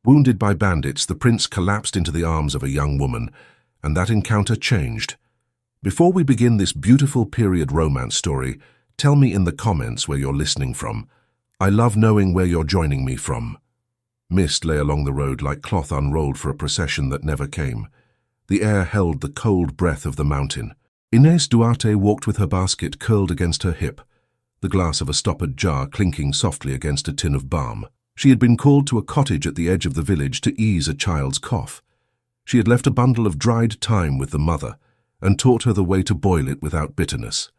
Wounded by bandits, the prince collapsed into the arms of a young woman, and that encounter changed. Before we begin this beautiful period romance story, tell me in the comments where you're listening from. I love knowing where you're joining me from. Mist lay along the road like cloth unrolled for a procession that never came. The air held the cold breath of the mountain. Inés Duarte walked with her basket curled against her hip, the glass of a stoppered jar clinking softly against a tin of balm. She had been called to a cottage at the edge of the village to ease a child's cough. She had left a bundle of dried thyme with the mother and taught her the way to boil it without bitterness.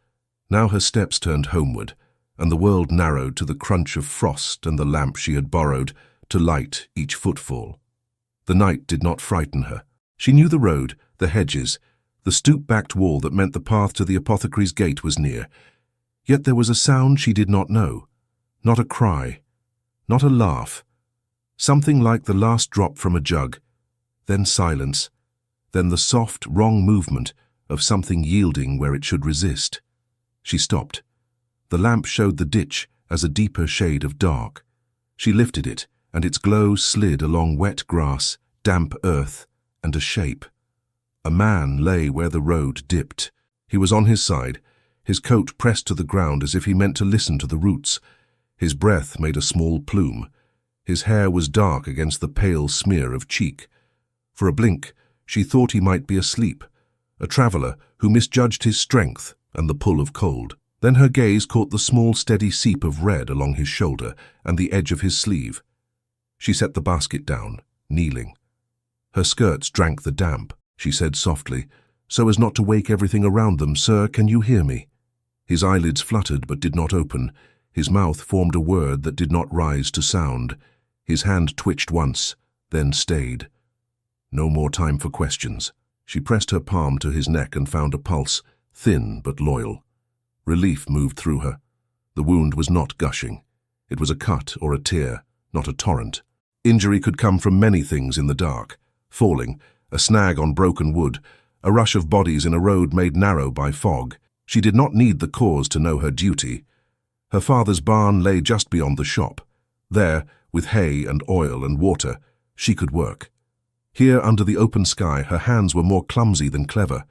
Now her steps turned homeward, and the world narrowed to the crunch of frost and the lamp she had borrowed to light each footfall. The night did not frighten her. She knew the road, the hedges, the stoop-backed wall that meant the path to the apothecary's gate was near. Yet there was a sound she did not know. Not a cry, not a laugh. Something like the last drop from a jug, then silence, then the soft, wrong movement of something yielding where it should resist. She stopped. The lamp showed the ditch as a deeper shade of dark. She lifted it, and its glow slid along wet grass, damp earth, and a shape. A man lay where the road dipped. He was on his side, his coat pressed to the ground as if he meant to listen to the roots. His breath made a small plume. His hair was dark against the pale smear of cheek. For a blink, she thought he might be asleep, a traveller who misjudged his strength and the pull of cold. Then her gaze caught the small steady seep of red along his shoulder and the edge of his sleeve. She set the basket down, kneeling. Her skirts drank the damp. She said softly, so as not to wake everything around them, "Sir, can you hear me?" His eyelids fluttered but did not open. His mouth formed a word that did not rise to sound. His hand twitched once, then stayed. No more time for questions. She pressed her palm to his neck and found a pulse, thin but loyal. Relief moved through her. The wound was not gushing. It was a cut or a tear, not a torrent. Injury could come from many things in the dark. Falling, a snag on broken wood, a rush of bodies in a road made narrow by fog. She did not need the cause to know her duty. Her father's barn lay just beyond the shop. There, with hay and oil and water, she could work. Here, under the open sky, her hands were more clumsy than clever.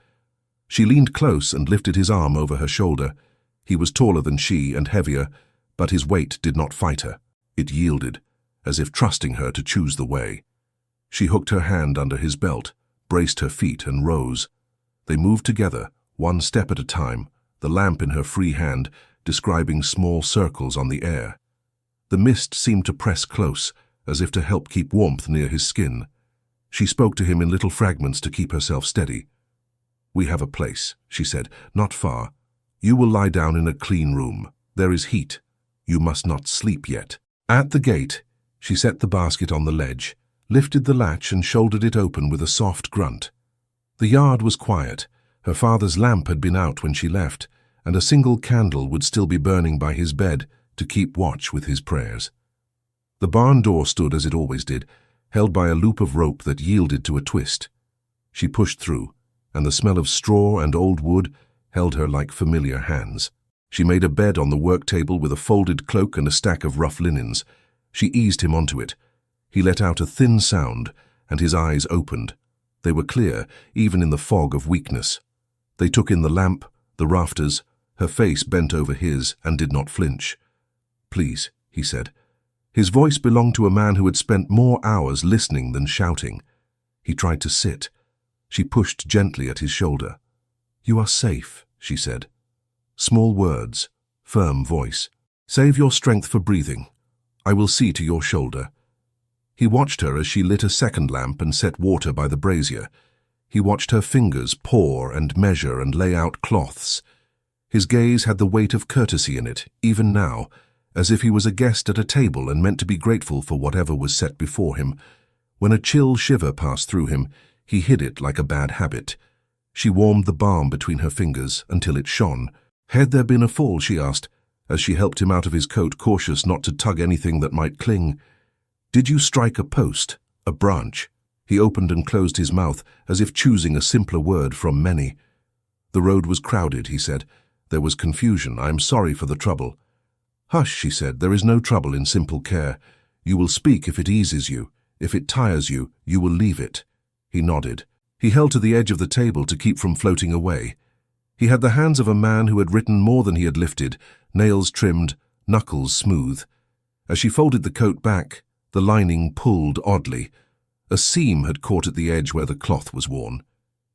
She leaned close and lifted his arm over her shoulder. He was taller than she and heavier, but his weight did not fight her. It yielded, as if trusting her to choose the way. She hooked her hand under his belt, braced her feet, and rose. They moved together, one step at a time, the lamp in her free hand, describing small circles on the air. The mist seemed to press close, as if to help keep warmth near his skin. She spoke to him in little fragments to keep herself steady. "We have a place," she said, "not far. You will lie down in a clean room. There is heat. You must not sleep yet." At the gate, she set the basket on the ledge, lifted the latch and shouldered it open with a soft grunt. The yard was quiet. Her father's lamp had been out when she left, and a single candle would still be burning by his bed to keep watch with his prayers. The barn door stood as it always did, held by a loop of rope that yielded to a twist. She pushed through, and the smell of straw and old wood held her like familiar hands. She made a bed on the work table with a folded cloak and a stack of rough linens. She eased him onto it. He let out a thin sound, and his eyes opened. They were clear, even in the fog of weakness. They took in the lamp, the rafters. Her face bent over his and did not flinch. "Please," he said. His voice belonged to a man who had spent more hours listening than shouting. He tried to sit. She pushed gently at his shoulder. "You are safe," she said. Small words, firm voice. "Save your strength for breathing. I will see to your shoulder." He watched her as she lit a second lamp and set water by the brazier. He watched her fingers pour and measure and lay out cloths. His gaze had the weight of courtesy in it, even now, as if he was a guest at a table and meant to be grateful for whatever was set before him. When a chill shiver passed through him, he hid it like a bad habit. She warmed the balm between her fingers until it shone. "Had there been a fall?" she asked, as she helped him out of his coat, cautious not to tug anything that might cling. "Did you strike a post, a branch?" He opened and closed his mouth, as if choosing a simpler word from many. "The road was crowded," he said. "There was confusion. I am sorry for the trouble." "Hush," she said. "There is no trouble in simple care. You will speak if it eases you. If it tires you, you will leave it. He nodded. He held to the edge of the table to keep from floating away. He had the hands of a man who had written more than he had lifted, nails trimmed, knuckles smooth. As she folded the coat back, the lining pulled oddly. A seam had caught at the edge where the cloth was worn.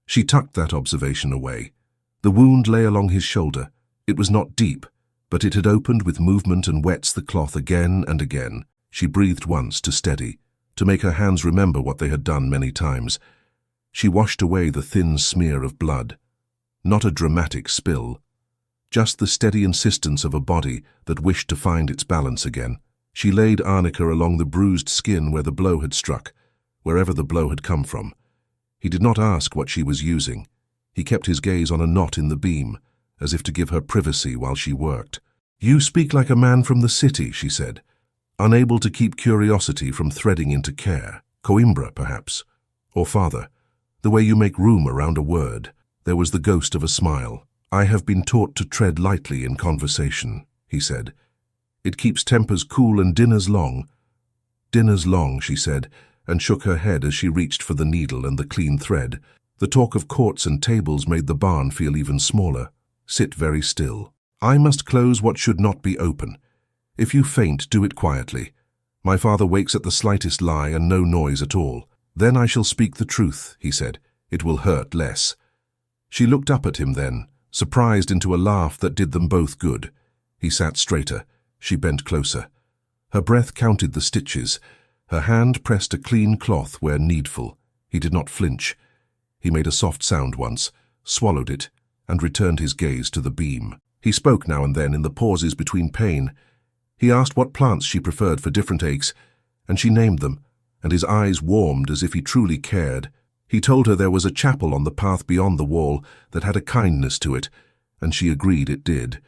She tucked that observation away. The wound lay along his shoulder. It was not deep, but it had opened with movement and wets the cloth again and again. She breathed once to steady, to make her hands remember what they had done many times. She washed away the thin smear of blood. Not a dramatic spill, just the steady insistence of a body that wished to find its balance again. She laid arnica along the bruised skin where the blow had struck, wherever the blow had come from. He did not ask what she was using. He kept his gaze on a knot in the beam, as if to give her privacy while she worked. "You speak like a man from the city," she said, unable to keep curiosity from threading into care. "Coimbra, perhaps. Or farther. The way you make room around a word." There was the ghost of a smile. "I have been taught to tread lightly in conversation," he said. "It keeps tempers cool and dinners long." "Dinners long," she said, and shook her head as she reached for the needle and the clean thread. The talk of courts and tables made the barn feel even smaller. "Sit very still. I must close what should not be open. If you faint, do it quietly. My father wakes at the slightest lie and no noise at all. Then I shall speak the truth," he said. "It will hurt less." She looked up at him then, surprised into a laugh that did them both good. He sat straighter. She bent closer. Her breath counted the stitches. Her hand pressed a clean cloth where needful. He did not flinch. He made a soft sound once, swallowed it, and returned his gaze to the beam. He spoke now and then in the pauses between pain. He asked what plants she preferred for different aches, and she named them, and his eyes warmed as if he truly cared. He told her there was a chapel on the path beyond the wall that had a kindness to it, and she agreed it did.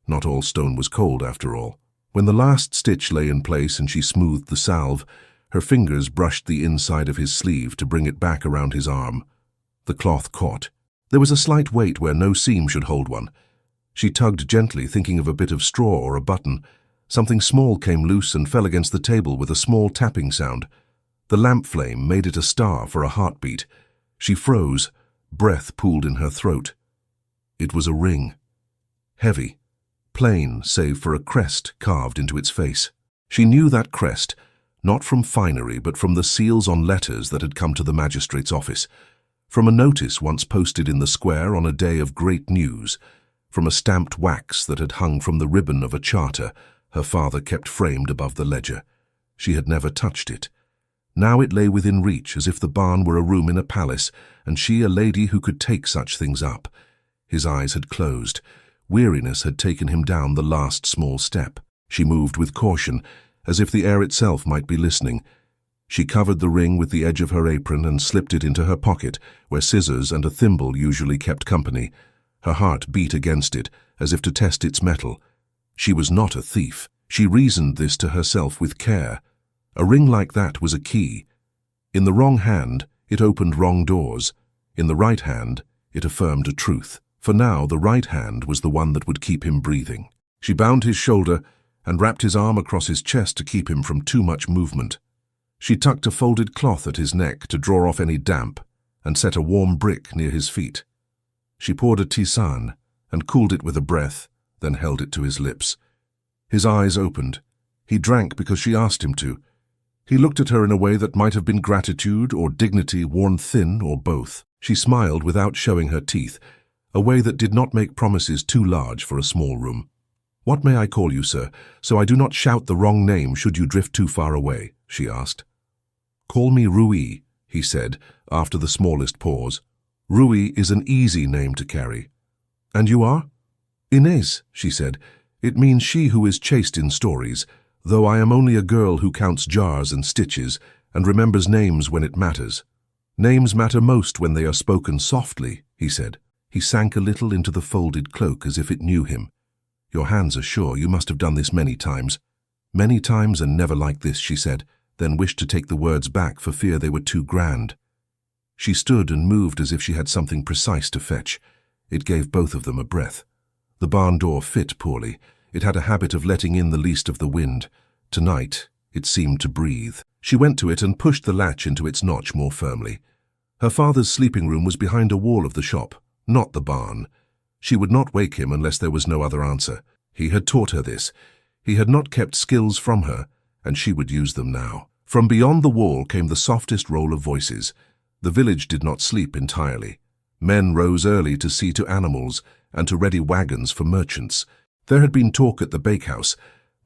Not all stone was cold, after all. When the last stitch lay in place and she smoothed the salve, her fingers brushed the inside of his sleeve to bring it back around his arm. The cloth caught. There was a slight weight where no seam should hold one. She tugged gently, thinking of a bit of straw or a button. Something small came loose and fell against the table with a small tapping sound. The lamp flame made it a star for a heartbeat. She froze. Breath pooled in her throat. It was a ring. Heavy. Plain, save for a crest carved into its face. She knew that crest, not from finery, but from the seals on letters that had come to the magistrate's office, from a notice once posted in the square on a day of great news, from a stamped wax that had hung from the ribbon of a charter her father kept framed above the ledger. She had never touched it. Now it lay within reach, as if the barn were a room in a palace, and she a lady who could take such things up. His eyes had closed. Weariness had taken him down the last small step. She moved with caution, as if the air itself might be listening. She covered the ring with the edge of her apron and slipped it into her pocket, where scissors and a thimble usually kept company. Her heart beat against it, as if to test its metal. She was not a thief. She reasoned this to herself with care. A ring like that was a key. In the wrong hand, it opened wrong doors. In the right hand, it affirmed a truth. For now, the right hand was the one that would keep him breathing. She bound his shoulder and wrapped his arm across his chest to keep him from too much movement. She tucked a folded cloth at his neck to draw off any damp and set a warm brick near his feet. She poured a tisane and cooled it with a breath, then held it to his lips. His eyes opened. He drank because she asked him to. He looked at her in a way that might have been gratitude or dignity worn thin or both. She smiled without showing her teeth, a way that did not make promises too large for a small room. "What may I call you, sir, so I do not shout the wrong name should you drift too far away?" she asked. "Call me Rui," he said, after the smallest pause. "Rui is an easy name to carry." "And you are?" "Inez," she said. "It means she who is chaste in stories, though I am only a girl who counts jars and stitches and remembers names when it matters." "Names matter most when they are spoken softly," he said. He sank a little into the folded cloak as if it knew him. "Your hands are sure. You must have done this many times." "Many times and never like this," she said, then wished to take the words back for fear they were too grand. She stood and moved as if she had something precise to fetch. It gave both of them a breath. The barn door fit poorly. It had a habit of letting in the least of the wind. Tonight, It seemed to breathe. She went to it and pushed the latch into its notch more firmly. Her father's sleeping room was behind a wall of the shop, not the barn. She would not wake him unless there was no other answer. He had taught her this. He had not kept skills from her, and she would use them now. From beyond the wall came the softest roll of voices. The village did not sleep entirely. Men rose early to see to animals and to ready wagons for merchants. There had been talk at the bakehouse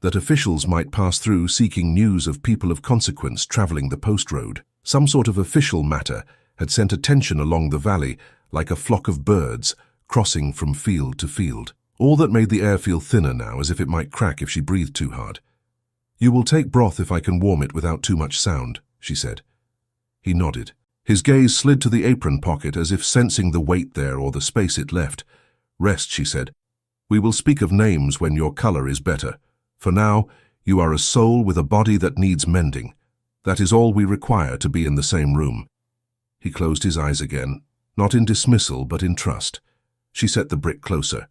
that officials might pass through seeking news of people of consequence traveling the post road. Some sort of official matter had sent attention along the valley like a flock of birds crossing from field to field. All that made the air feel thinner now, as if it might crack if she breathed too hard. "You will take broth if I can warm it without too much sound," she said. He nodded. His gaze slid to the apron pocket as if sensing the weight there or the space it left. "Rest," she said. "We will speak of names when your color is better. For now, you are a soul with a body that needs mending. That is all we require to be in the same room." He closed his eyes again, not in dismissal but in trust. She set the brick closer.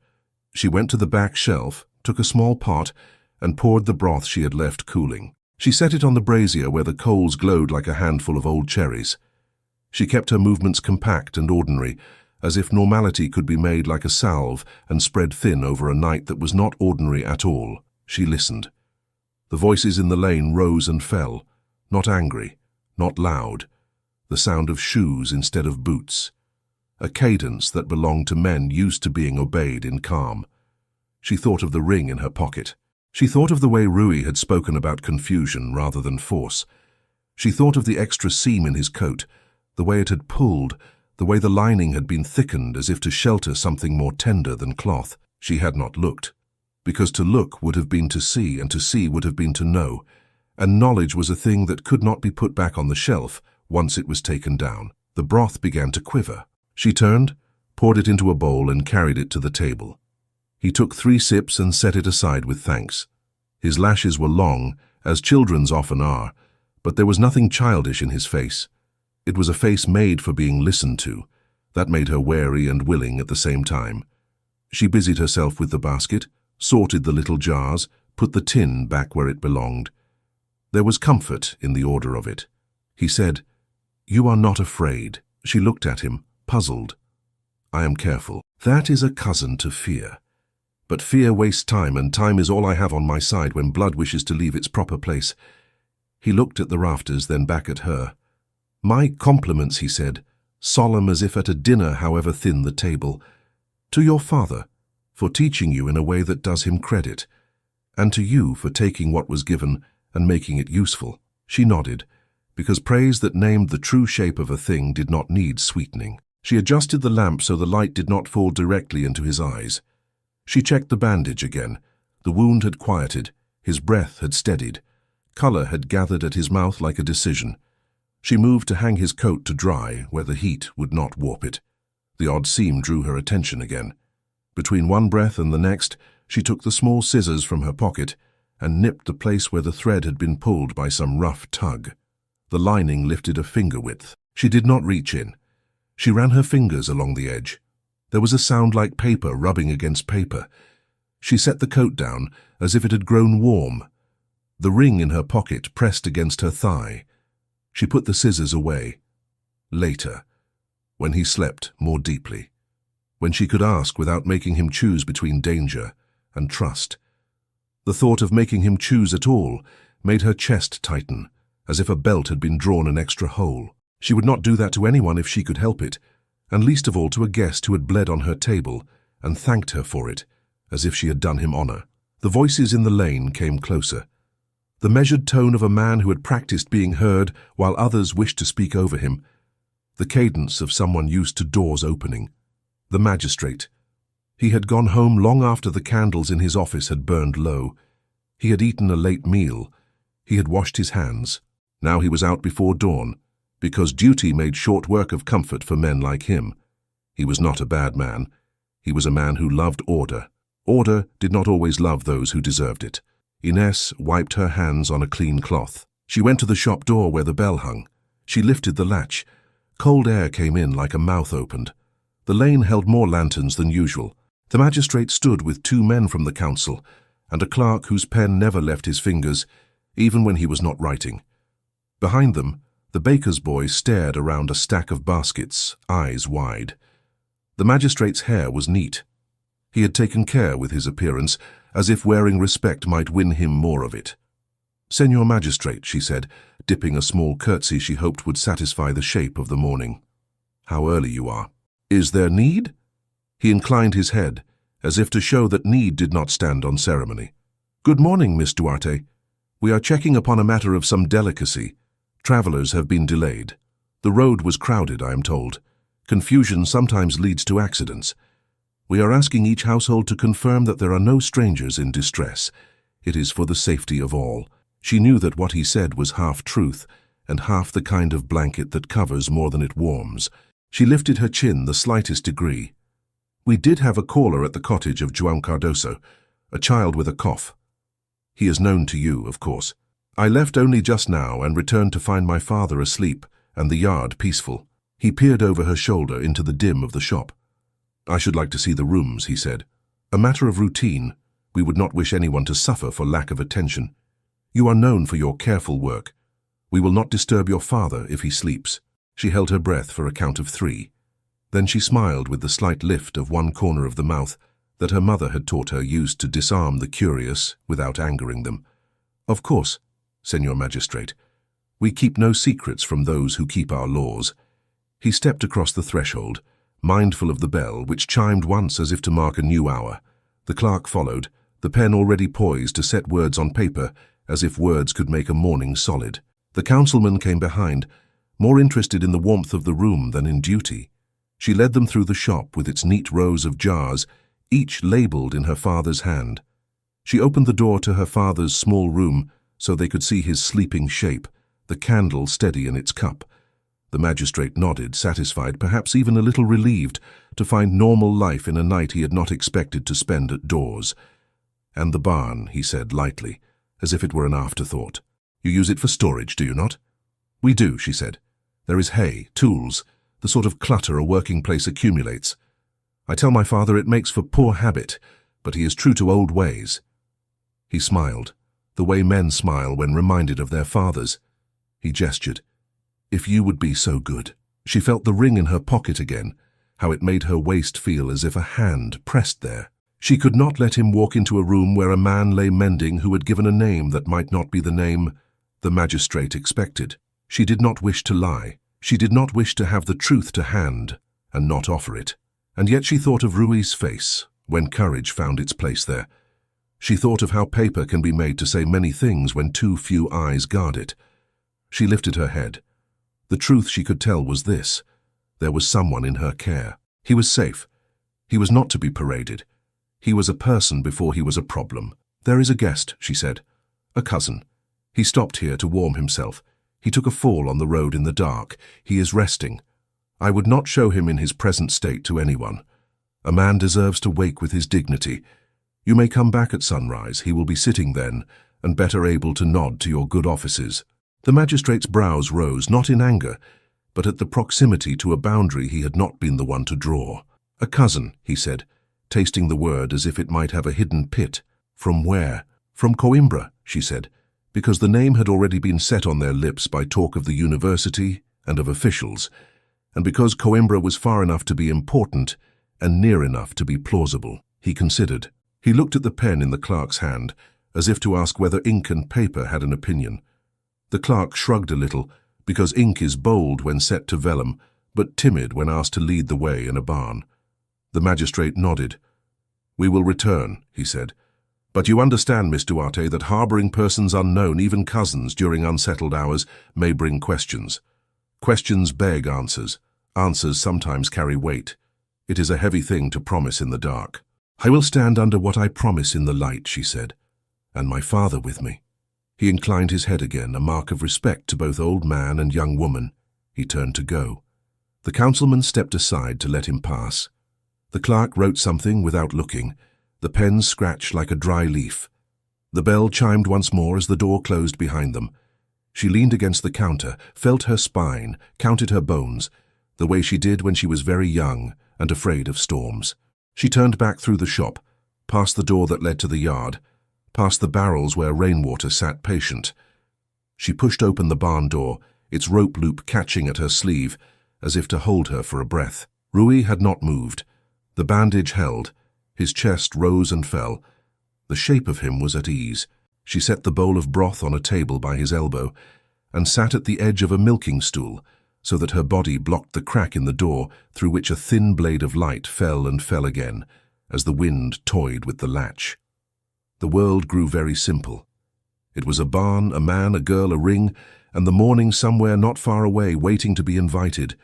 She went to the back shelf, took a small pot, and poured the broth she had left cooling. She set it on the brazier where the coals glowed like a handful of old cherries. She kept her movements compact and ordinary, as if normality could be made like a salve and spread thin over a night that was not ordinary at all. She listened. The voices in the lane rose and fell, not angry, not loud. The sound of shoes instead of boots. A cadence that belonged to men used to being obeyed in calm. She thought of the ring in her pocket. She thought of the way Rui had spoken about confusion rather than force. She thought of the extra seam in his coat, the way it had pulled, the way the lining had been thickened as if to shelter something more tender than cloth. She had not looked, because to look would have been to see, and to see would have been to know, and knowledge was a thing that could not be put back on the shelf once it was taken down. The broth began to quiver. She turned, poured it into a bowl and carried it to the table. He took 3 sips and set it aside with thanks. His lashes were long, as children's often are, but there was nothing childish in his face. It was a face made for being listened to. That made her wary and willing at the same time. She busied herself with the basket, sorted the little jars, put the tin back where it belonged. There was comfort in the order of it. He said, "You are not afraid." She looked at him, puzzled. "I am careful. That is a cousin to fear. But fear wastes time, and time is all I have on my side when blood wishes to leave its proper place." He looked at the rafters, then back at her. "My compliments," he said, solemn as if at a dinner, however thin the table, "to your father, for teaching you in a way that does him credit, and to you for taking what was given and making it useful." She nodded, because praise that named the true shape of a thing did not need sweetening. She adjusted the lamp so the light did not fall directly into his eyes. She checked the bandage again. The wound had quieted, his breath had steadied, color had gathered at his mouth like a decision. She moved to hang his coat to dry where the heat would not warp it. The odd seam drew her attention again. Between one breath and the next, she took the small scissors from her pocket and nipped the place where the thread had been pulled by some rough tug. The lining lifted a finger width. She did not reach in. She ran her fingers along the edge. There was a sound like paper rubbing against paper. She set the coat down as if it had grown warm. The ring in her pocket pressed against her thigh. She put the scissors away. Later, when he slept more deeply, when she could ask without making him choose between danger and trust. The thought of making him choose at all made her chest tighten, as if a belt had been drawn an extra hole. She would not do that to anyone if she could help it, and least of all to a guest who had bled on her table and thanked her for it, as if she had done him honor. The voices in the lane came closer. The measured tone of a man who had practiced being heard while others wished to speak over him. The cadence of someone used to doors opening. The magistrate. He had gone home long after the candles in his office had burned low. He had eaten a late meal. He had washed his hands. Now he was out before dawn, because duty made short work of comfort for men like him. He was not a bad man. He was a man who loved order. Order did not always love those who deserved it. Ines wiped her hands on a clean cloth. She went to the shop door where the bell hung. She lifted the latch. Cold air came in like a mouth opened. The lane held more lanterns than usual. The magistrate stood with 2 men from the council, and a clerk whose pen never left his fingers. even when he was not writing. Behind them, the baker's boy stared around a stack of baskets, eyes wide. The magistrate's hair was neat. He had taken care with his appearance, as if wearing respect might win him more of it. "Senor Magistrate," she said, dipping a small curtsy she hoped would satisfy the shape of the morning. "How early you are. Is there need?" He inclined his head, as if to show that need did not stand on ceremony. "Good morning, Miss Duarte. We are checking upon a matter of some delicacy. Travelers have been delayed. The road was crowded, I am told. Confusion sometimes leads to accidents. We are asking each household to confirm that there are no strangers in distress. It is for the safety of all." She knew that what he said was half truth, and half the kind of blanket that covers more than it warms. She lifted her chin the slightest degree. "We did have a caller at the cottage of João Cardoso, a child with a cough. He is known to you, of course. I left only just now and returned to find my father asleep and the yard peaceful." He peered over her shoulder into the dim of the shop. "I should like to see the rooms," he said. "A matter of routine. We would not wish anyone to suffer for lack of attention. You are known for your careful work. We will not disturb your father if he sleeps." She held her breath for a count of 3. Then she smiled with the slight lift of one corner of the mouth that her mother had taught her used to disarm the curious without angering them. "Of course, Senor Magistrate. We keep no secrets from those who keep our laws." He stepped across the threshold, mindful of the bell, which chimed once as if to mark a new hour. The clerk followed, the pen already poised to set words on paper, as if words could make a morning solid. The councilman came behind, more interested in the warmth of the room than in duty. She led them through the shop with its neat rows of jars, each labelled in her father's hand. She opened the door to her father's small room so they could see his sleeping shape, the candle steady in its cup. The magistrate nodded, satisfied, perhaps even a little relieved, to find normal life in a night he had not expected to spend at doors. "And the barn," he said lightly, as if it were an afterthought. "You use it for storage, do you not?" "We do," she said. "There is hay, tools, the sort of clutter a working place accumulates. I tell my father it makes for poor habit, but he is true to old ways." He smiled, the way men smile when reminded of their fathers. He gestured. "If you would be so good." She felt the ring in her pocket again, how it made her waist feel as if a hand pressed there. She could not let him walk into a room where a man lay mending who had given a name that might not be the name the magistrate expected. She did not wish to lie. She did not wish to have the truth to hand and not offer it. And yet she thought of Rui's face when courage found its place there. She thought of how paper can be made to say many things when too few eyes guard it. She lifted her head. The truth she could tell was this: there was someone in her care. He was safe. He was not to be paraded. He was a person before he was a problem. "There is a guest," she said. "A cousin. He stopped here to warm himself. He took a fall on the road in the dark. He is resting. I would not show him in his present state to anyone. A man deserves to wake with his dignity. You may come back at sunrise. He will be sitting then, and better able to nod to your good offices." The magistrate's brows rose, not in anger, but at the proximity to a boundary he had not been the one to draw. "A cousin," he said, tasting the word as if it might have a hidden pit. "From where?" "From Coimbra," she said, because the name had already been set on their lips by talk of the university and of officials, and because Coimbra was far enough to be important and near enough to be plausible. He considered. He looked at the pen in the clerk's hand, as if to ask whether ink and paper had an opinion. The clerk shrugged a little, because ink is bold when set to vellum, but timid when asked to lead the way in a barn. The magistrate nodded. "We will return," he said. "But you understand, Miss Duarte, that harbouring persons unknown, even cousins, during unsettled hours may bring questions. Questions beg answers. Answers sometimes carry weight. It is a heavy thing to promise in the dark." "I will stand under what I promise in the light," she said, "and my father with me." He inclined his head again, a mark of respect to both old man and young woman. He turned to go. The councilman stepped aside to let him pass. The clerk wrote something without looking. The pen scratched like a dry leaf. The bell chimed once more as the door closed behind them. She leaned against the counter, felt her spine, counted her bones, the way she did when she was very young and afraid of storms. She turned back through the shop, past the door that led to the yard, past the barrels where rainwater sat patient, She pushed open the barn door, its rope loop catching at her sleeve, as if to hold her for a breath. Rui had not moved. The bandage held. His chest rose and fell. The shape of him was at ease. She set the bowl of broth on a table by his elbow and sat at the edge of a milking stool so that her body blocked the crack in the door through which a thin blade of light fell and fell again as the wind toyed with the latch. The world grew very simple. It was a barn, a man, a girl, a ring, and the morning somewhere not far away waiting to be invited.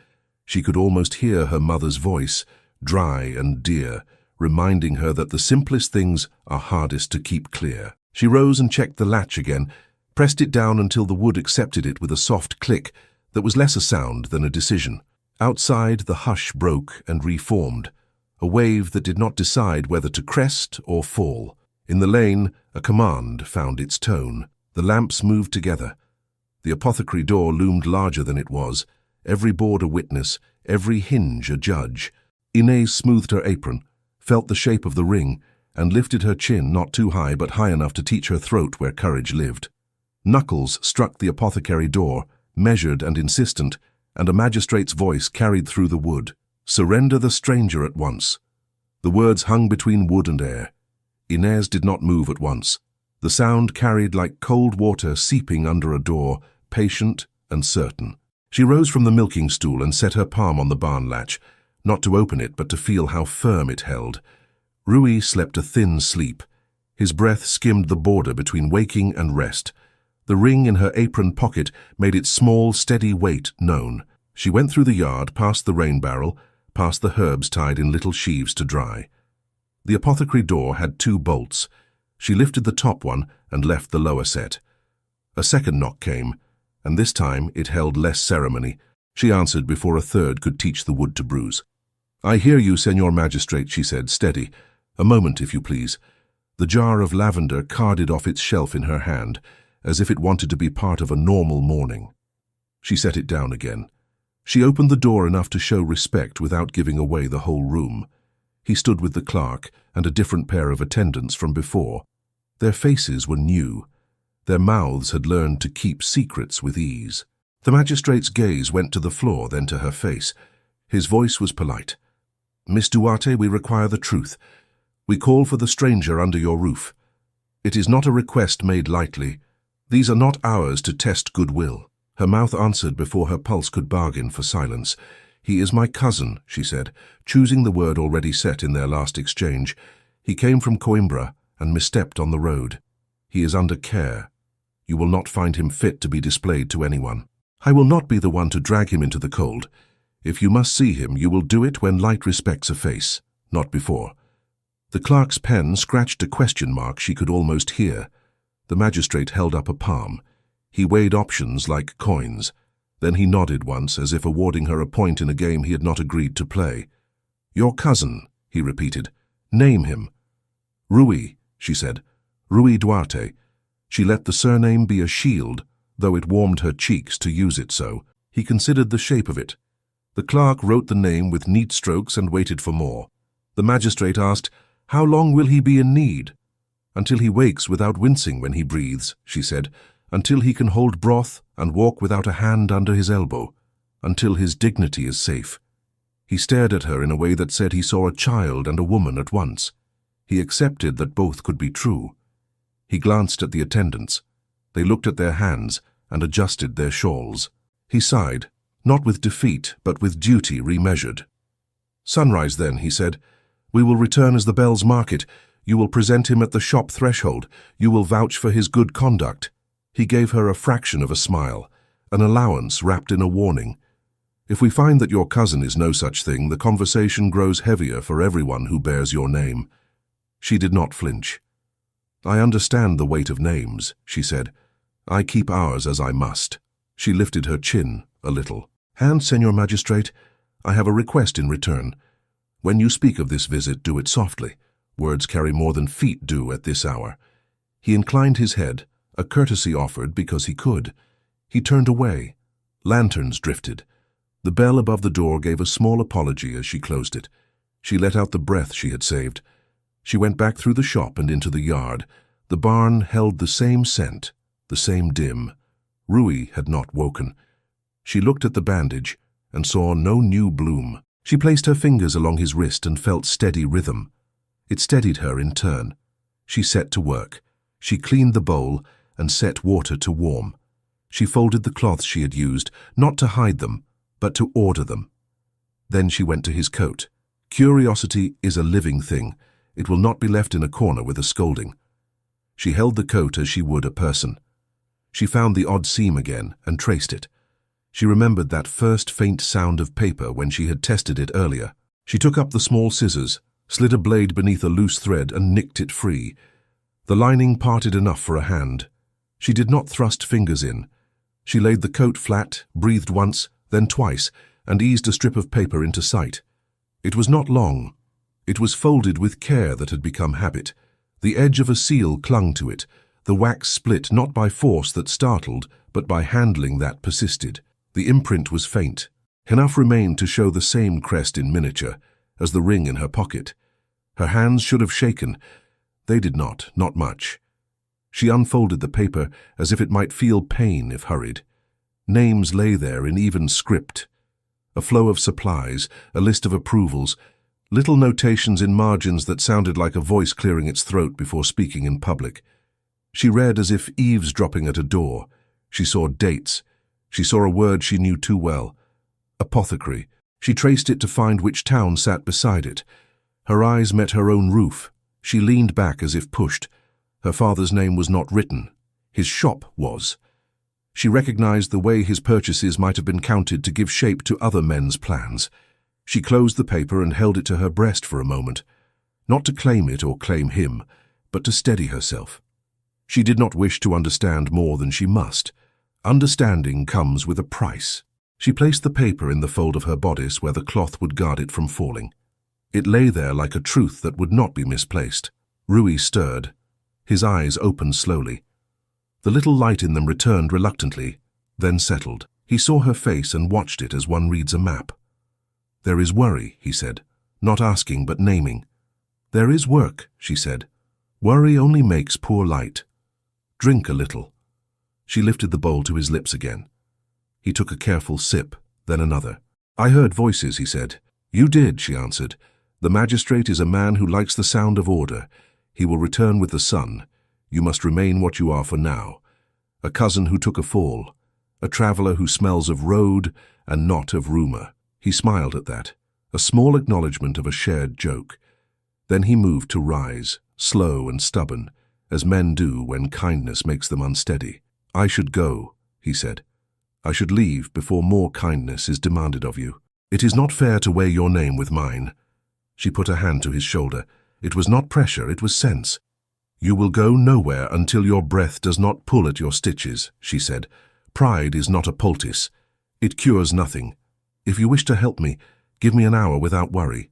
She could almost hear her mother's voice, dry and dear, reminding her that the simplest things are hardest to keep clear. She rose and checked the latch again, pressed it down until the wood accepted it with a soft click that was less a sound than a decision. Outside, the hush broke and reformed, a wave that did not decide whether to crest or fall. In the lane, a command found its tone. The lamps moved together. The apothecary door loomed larger than it was, every board a witness, every hinge a judge. Inez smoothed her apron, felt the shape of the ring, and lifted her chin not too high but high enough to teach her throat where courage lived. Knuckles struck the apothecary door, measured and insistent, and a magistrate's voice carried through the wood. "Surrender the stranger at once." The words hung between wood and air. Inez did not move at once. The sound carried like cold water seeping under a door, patient and certain. She rose from the milking stool and set her palm on the barn latch, not to open it but to feel how firm it held. Rui slept a thin sleep. His breath skimmed the border between waking and rest. The ring in her apron pocket made its small, steady weight known. She went through the yard, past the rain barrel, past the herbs tied in little sheaves to dry. The apothecary door had 2 bolts. She lifted the top one and left the lower set. A second knock came, and this time it held less ceremony. She answered before a third could teach the wood to bruise. "I hear you, Senor Magistrate," she said, steady. "A moment, if you please." The jar of lavender carded off its shelf in her hand, as if it wanted to be part of a normal morning. She set it down again. She opened the door enough to show respect without giving away the whole room. He stood with the clerk and a different pair of attendants from before. Their faces were new. Their mouths had learned to keep secrets with ease. The magistrate's gaze went to the floor, then to her face. His voice was polite. "Miss Duarte, we require the truth. We call for the stranger under your roof. It is not a request made lightly. These are not hours to test goodwill." Her mouth answered before her pulse could bargain for silence. "He is my cousin," she said, choosing the word already set in their last exchange. "He came from Coimbra and misstepped on the road. He is under care. You will not find him fit to be displayed to anyone. I will not be the one to drag him into the cold. If you must see him, you will do it when light respects a face, not before." The clerk's pen scratched a question mark she could almost hear. The magistrate held up a palm. He weighed options like coins. Then he nodded once, as if awarding her a point in a game he had not agreed to play. "Your cousin," he repeated. "Name him." "Rui," she said. "Rui Duarte." She let the surname be a shield, though it warmed her cheeks to use it so. He considered the shape of it. The clerk wrote the name with neat strokes and waited for more. The magistrate asked, "How long will he be in need?" "Until he wakes without wincing when he breathes," she said. "Until he can hold broth and walk without a hand under his elbow. Until his dignity is safe." He stared at her in a way that said he saw a child and a woman at once. He accepted that both could be true. He glanced at the attendants. They looked at their hands and adjusted their shawls. He sighed, not with defeat, but with duty remeasured. "Sunrise, then," he said. "We will return as the bells mark it. You will present him at the shop threshold. You will vouch for his good conduct." He gave her a fraction of a smile, an allowance wrapped in a warning. "If we find that your cousin is no such thing, the conversation grows heavier for everyone who bears your name." She did not flinch. "I understand the weight of names," she said. "I keep ours as I must." She lifted her chin a little. "And, Senor Magistrate, I have a request in return. When you speak of this visit, do it softly. Words carry more than feet do at this hour." He inclined his head, a courtesy offered because he could. He turned away. Lanterns drifted. The bell above the door gave a small apology as she closed it. She let out the breath she had saved. She went back through the shop and into the yard. The barn held the same scent, the same dim. Rui had not woken. She looked at the bandage and saw no new bloom. She placed her fingers along his wrist and felt steady rhythm. It steadied her in turn. She set to work. She cleaned the bowl and set water to warm. She folded the cloths she had used, not to hide them, but to order them. Then she went to his coat. Curiosity is a living thing. It will not be left in a corner with a scolding. She held the coat as she would a person. She found the odd seam again and traced it. She remembered that first faint sound of paper when she had tested it earlier. She took up the small scissors, slid a blade beneath a loose thread and nicked it free. The lining parted enough for a hand. She did not thrust fingers in. She laid the coat flat, breathed once, then twice, and eased a strip of paper into sight. It was not long. It was folded with care that had become habit. The edge of a seal clung to it. The wax split not by force that startled, but by handling that persisted. The imprint was faint. Enough remained to show the same crest in miniature as the ring in her pocket. Her hands should have shaken. They did not much. She unfolded the paper as if it might feel pain if hurried. Names lay there in even script. A flow of supplies, a list of approvals, little notations in margins that sounded like a voice clearing its throat before speaking in public. She read as if eavesdropping at a door. She saw dates. She saw a word she knew too well. Apothecary. She traced it to find which town sat beside it. Her eyes met her own roof. She leaned back as if pushed. Her father's name was not written. His shop was. She recognized the way his purchases might have been counted to give shape to other men's plans. She closed the paper and held it to her breast for a moment, not to claim it or claim him, but to steady herself. She did not wish to understand more than she must. Understanding comes with a price. She placed the paper in the fold of her bodice where the cloth would guard it from falling. It lay there like a truth that would not be misplaced. Rui stirred. His eyes opened slowly. The little light in them returned reluctantly, then settled. He saw her face and watched it as one reads a map. "There is worry," he said, not asking but naming. "There is work," she said. "Worry only makes poor light. Drink a little." She lifted the bowl to his lips again. He took a careful sip, then another. "I heard voices," he said. "You did," she answered. "The magistrate is a man who likes the sound of order. He will return with the sun. You must remain what you are for now. A cousin who took a fall. A traveler who smells of road and not of rumor." He smiled at that, a small acknowledgement of a shared joke. Then he moved to rise, slow and stubborn, as men do when kindness makes them unsteady. "I should go," he said. "I should leave before more kindness is demanded of you. It is not fair to weigh your name with mine." She put a hand to his shoulder. It was not pressure, it was sense. "You will go nowhere until your breath does not pull at your stitches," she said. "Pride is not a poultice. It cures nothing. If you wish to help me, give me an hour without worry."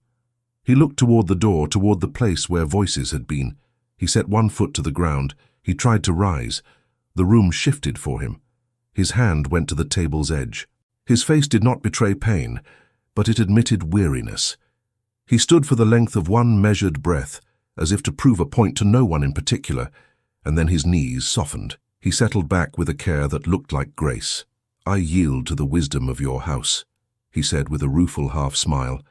He looked toward the door, toward the place where voices had been. He set one foot to the ground. He tried to rise. The room shifted for him. His hand went to the table's edge. His face did not betray pain, but it admitted weariness. He stood for the length of one measured breath, as if to prove a point to no one in particular, and then his knees softened. He settled back with a care that looked like grace. "I yield to the wisdom of your house," he said with a rueful half-smile.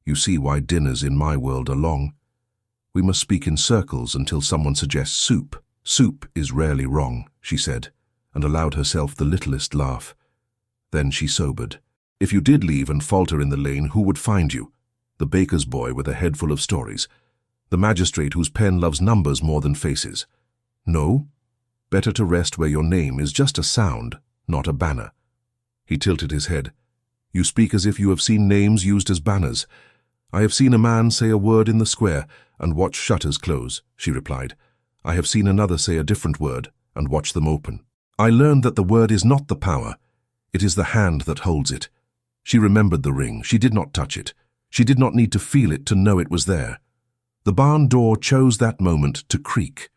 "You see why dinners in my world are long. We must speak in circles until someone suggests soup. Soup is rarely wrong," she said, and allowed herself the littlest laugh. Then she sobered. "If you did leave and falter in the lane, who would find you? The baker's boy with a head full of stories. The magistrate whose pen loves numbers more than faces. No? Better to rest where your name is just a sound, not a banner." He tilted his head. "You speak as if you have seen names used as banners." "I have seen a man say a word in the square and watch shutters close," she replied. "I have seen another say a different word and watch them open. I learned that the word is not the power. It is the hand that holds it." She remembered the ring. She did not touch it. She did not need to feel it to know it was there. The barn door chose that moment to creak.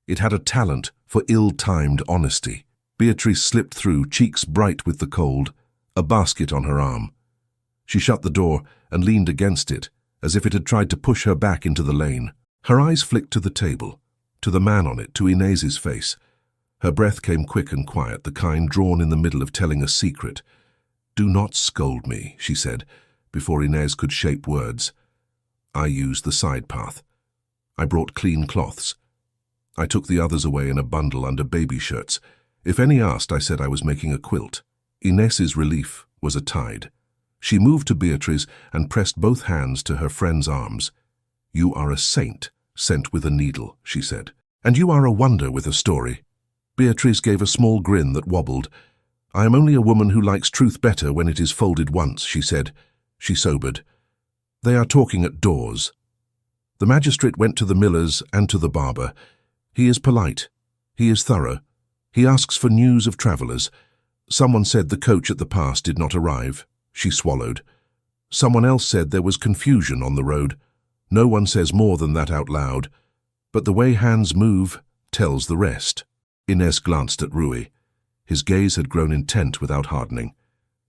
It had a talent for ill-timed honesty. Beatrice slipped through, cheeks bright with the cold, a basket on her arm. She shut the door and leaned against it, as if it had tried to push her back into the lane. Her eyes flicked to the table, to the man on it, to Inez's face. Her breath came quick and quiet, the kind drawn in the middle of telling a secret. "Do not scold me," she said, before Inez could shape words. "I used the side path. I brought clean cloths. I took the others away in a bundle under baby shirts. If any asked, I said I was making a quilt." Inez's relief was a tide. She moved to Beatriz and pressed both hands to her friend's arms. "You are a saint, sent with a needle," she said. "And you are a wonder with a story." Beatriz gave a small grin that wobbled. "I am only a woman who likes truth better when it is folded once," she said. She sobered. "They are talking at doors." The magistrate went to the miller's and to the barber. "He is polite. He is thorough. He asks for news of travellers. Someone said the coach at the pass did not arrive." She swallowed. "Someone else said there was confusion on the road. No one says more than that out loud. But the way hands move tells the rest." Inez glanced at Rui. His gaze had grown intent without hardening.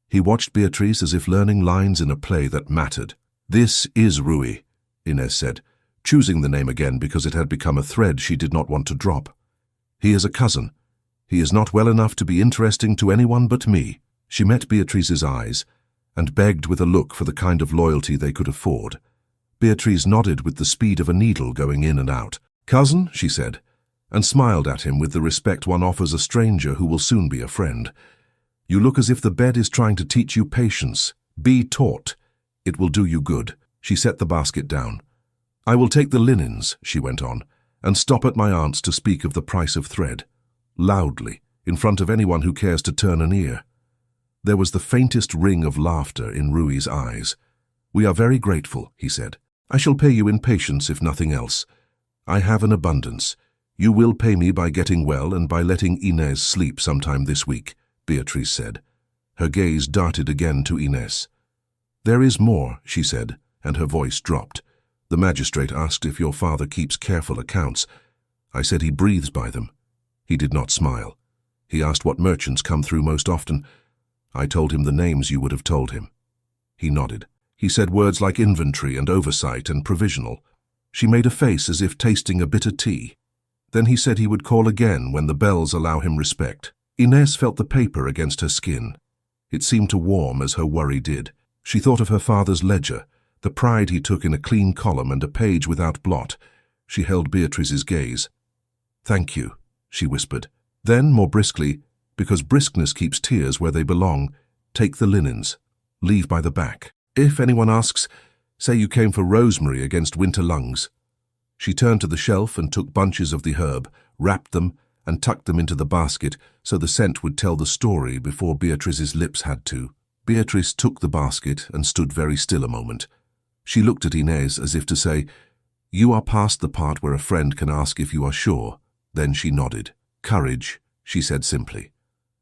He watched Beatriz as if learning lines in a play that mattered. "This is Rui," Inez said, choosing the name again because it had become a thread she did not want to drop. "He is a cousin. He is not well enough to be interesting to anyone but me." She met Beatriz's eyes and begged with a look for the kind of loyalty they could afford. Beatriz nodded with the speed of a needle going in and out. "Cousin," she said, and smiled at him with the respect one offers a stranger who will soon be a friend. "You look as if the bed is trying to teach you patience. Be taught. It will do you good." She set the basket down. "I will take the linens," she went on, "and stop at my aunt's to speak of the price of thread. Loudly, in front of anyone who cares to turn an ear." There was the faintest ring of laughter in Rui's eyes. "We are very grateful," he said. "I shall pay you in patience if nothing else. I have an abundance. You will pay me by getting well and by letting Inez sleep sometime this week," Beatriz said. Her gaze darted again to Inez. "There is more," she said, and her voice dropped. "The magistrate asked if your father keeps careful accounts. I said he breathes by them." He did not smile. He asked what merchants come through most often. I told him the names you would have told him. He nodded. He said words like inventory and oversight and provisional. She made a face as if tasting a bitter tea. Then he said he would call again when the bells allow him respect. Inez felt the paper against her skin. It seemed to warm as her worry did. She thought of her father's ledger, the pride he took in a clean column and a page without blot. She held Beatriz's gaze. "Thank you," she whispered. Then, more briskly, because briskness keeps tears where they belong, "Take the linens. Leave by the back. If anyone asks, say you came for rosemary against winter lungs." She turned to the shelf and took bunches of the herb, wrapped them, and tucked them into the basket so the scent would tell the story before Beatriz's lips had to. Beatriz took the basket and stood very still a moment. She looked at Inez as if to say, "You are past the part where a friend can ask if you are sure." Then she nodded. "Courage," she said simply,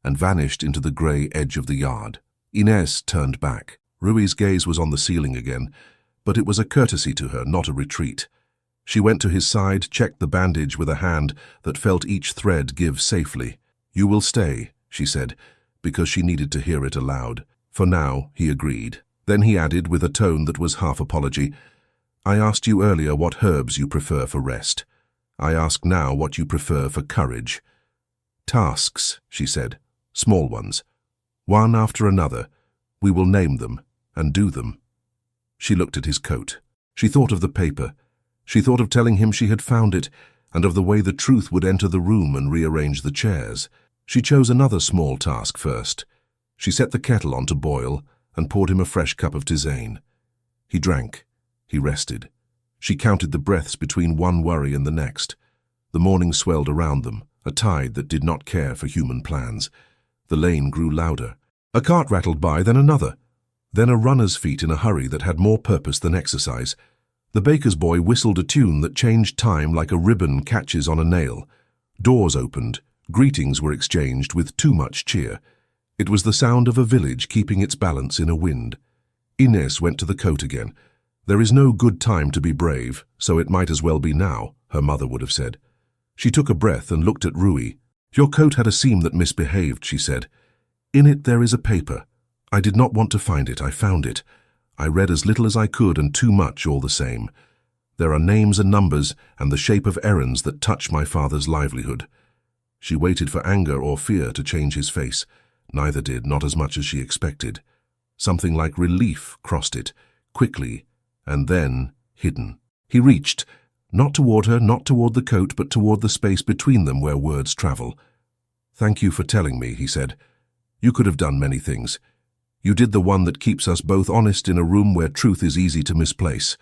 and vanished into the grey edge of the yard. Inez turned back. Rui's gaze was on the ceiling again, but it was a courtesy to her, not a retreat. She went to his side, checked the bandage with a hand that felt each thread give safely. "You will stay," she said, because she needed to hear it aloud. "For now," he agreed. Then he added, with a tone that was half apology, "I asked you earlier what herbs you prefer for rest. I ask now what you prefer for courage." "Tasks," she said, "small ones. One after another. We will name them and do them." She looked at his coat. She thought of the paper. She thought of telling him she had found it, and of the way the truth would enter the room and rearrange the chairs. She chose another small task first. She set the kettle on to boil and poured him a fresh cup of tisane. He drank. He rested. She counted the breaths between one worry and the next. The morning swelled around them, a tide that did not care for human plans. The lane grew louder. A cart rattled by, then another. Then a runner's feet in a hurry that had more purpose than exercise. The baker's boy whistled a tune that changed time like a ribbon catches on a nail. Doors opened. Greetings were exchanged with too much cheer. It was the sound of a village keeping its balance in a wind. Inez went to the coat again. "There is no good time to be brave, so it might as well be now," her mother would have said. She took a breath and looked at Rui. "Your coat had a seam that misbehaved," she said. "In it there is a paper. I did not want to find it. I found it. I read as little as I could and too much all the same. There are names and numbers and the shape of errands that touch my father's livelihood." She waited for anger or fear to change his face. Neither did, not as much as she expected. Something like relief crossed it, quickly, and then hidden. He reached, not toward her, not toward the coat, but toward the space between them where words travel. "Thank you for telling me," he said. "You could have done many things. You did the one that keeps us both honest in a room where truth is easy to misplace."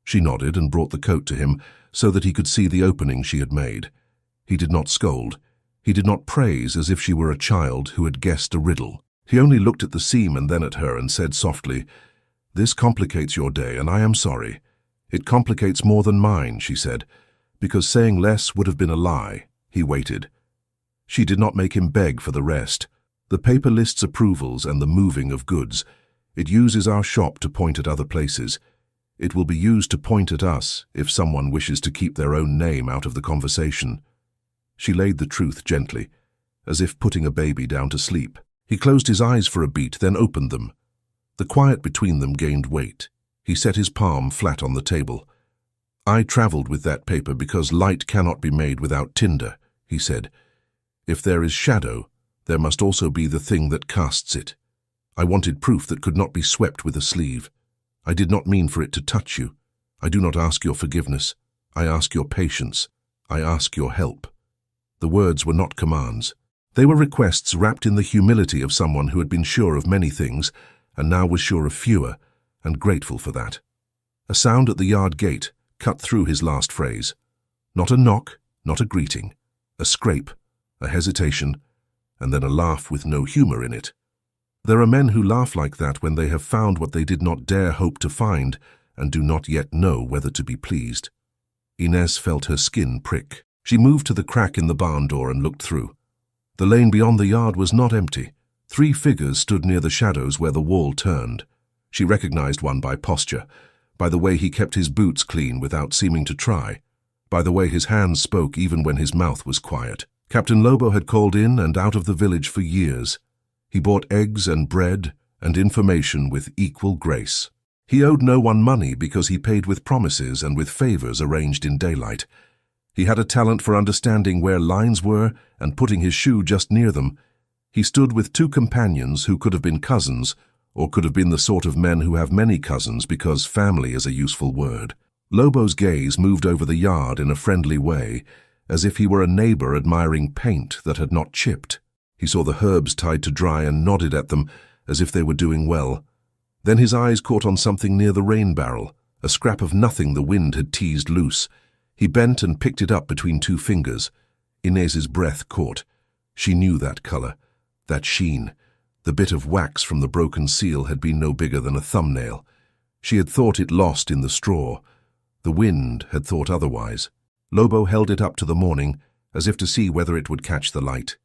She nodded and brought the coat to him so that he could see the opening she had made. He did not scold. He did not praise as if she were a child who had guessed a riddle. He only looked at the seam and then at her and said softly, "This complicates your day, and I am sorry." "It complicates more than mine," she said, because saying less would have been a lie. He waited. She did not make him beg for the rest. The paper lists approvals and the moving of goods. It uses our shop to point at other places. It will be used to point at us if someone wishes to keep their own name out of the conversation. She laid the truth gently, as if putting a baby down to sleep. He closed his eyes for a beat, then opened them. The quiet between them gained weight. He set his palm flat on the table. "I traveled with that paper because light cannot be made without tinder," he said. "If there is shadow, there must also be the thing that casts it. I wanted proof that could not be swept with a sleeve. I did not mean for it to touch you. I do not ask your forgiveness. I ask your patience. I ask your help." The words were not commands. They were requests wrapped in the humility of someone who had been sure of many things and now was sure of fewer, and grateful for that. A sound at the yard gate cut through his last phrase. Not a knock, not a greeting. A scrape, a hesitation, and then a laugh with no humor in it. There are men who laugh like that when they have found what they did not dare hope to find and do not yet know whether to be pleased. Inez felt her skin prick. She moved to the crack in the barn door and looked through. The lane beyond the yard was not empty. 3 figures stood near the shadows where the wall turned. She recognized one by posture, by the way he kept his boots clean without seeming to try, by the way his hands spoke even when his mouth was quiet. Captain Lobo had called in and out of the village for years. He bought eggs and bread and information with equal grace. He owed no one money because he paid with promises and with favors arranged in daylight. He had a talent for understanding where lines were and putting his shoe just near them. He stood with 2 companions who could have been cousins, or could have been the sort of men who have many cousins because family is a useful word. Lobo's gaze moved over the yard in a friendly way, as if he were a neighbor admiring paint that had not chipped. He saw the herbs tied to dry and nodded at them as if they were doing well. Then his eyes caught on something near the rain barrel, a scrap of nothing the wind had teased loose. He bent and picked it up between 2 fingers. Inez's breath caught. She knew that color, that sheen. The bit of wax from the broken seal had been no bigger than a thumbnail. She had thought it lost in the straw. The wind had thought otherwise. Lobo held it up to the morning, as if to see whether it would catch the light.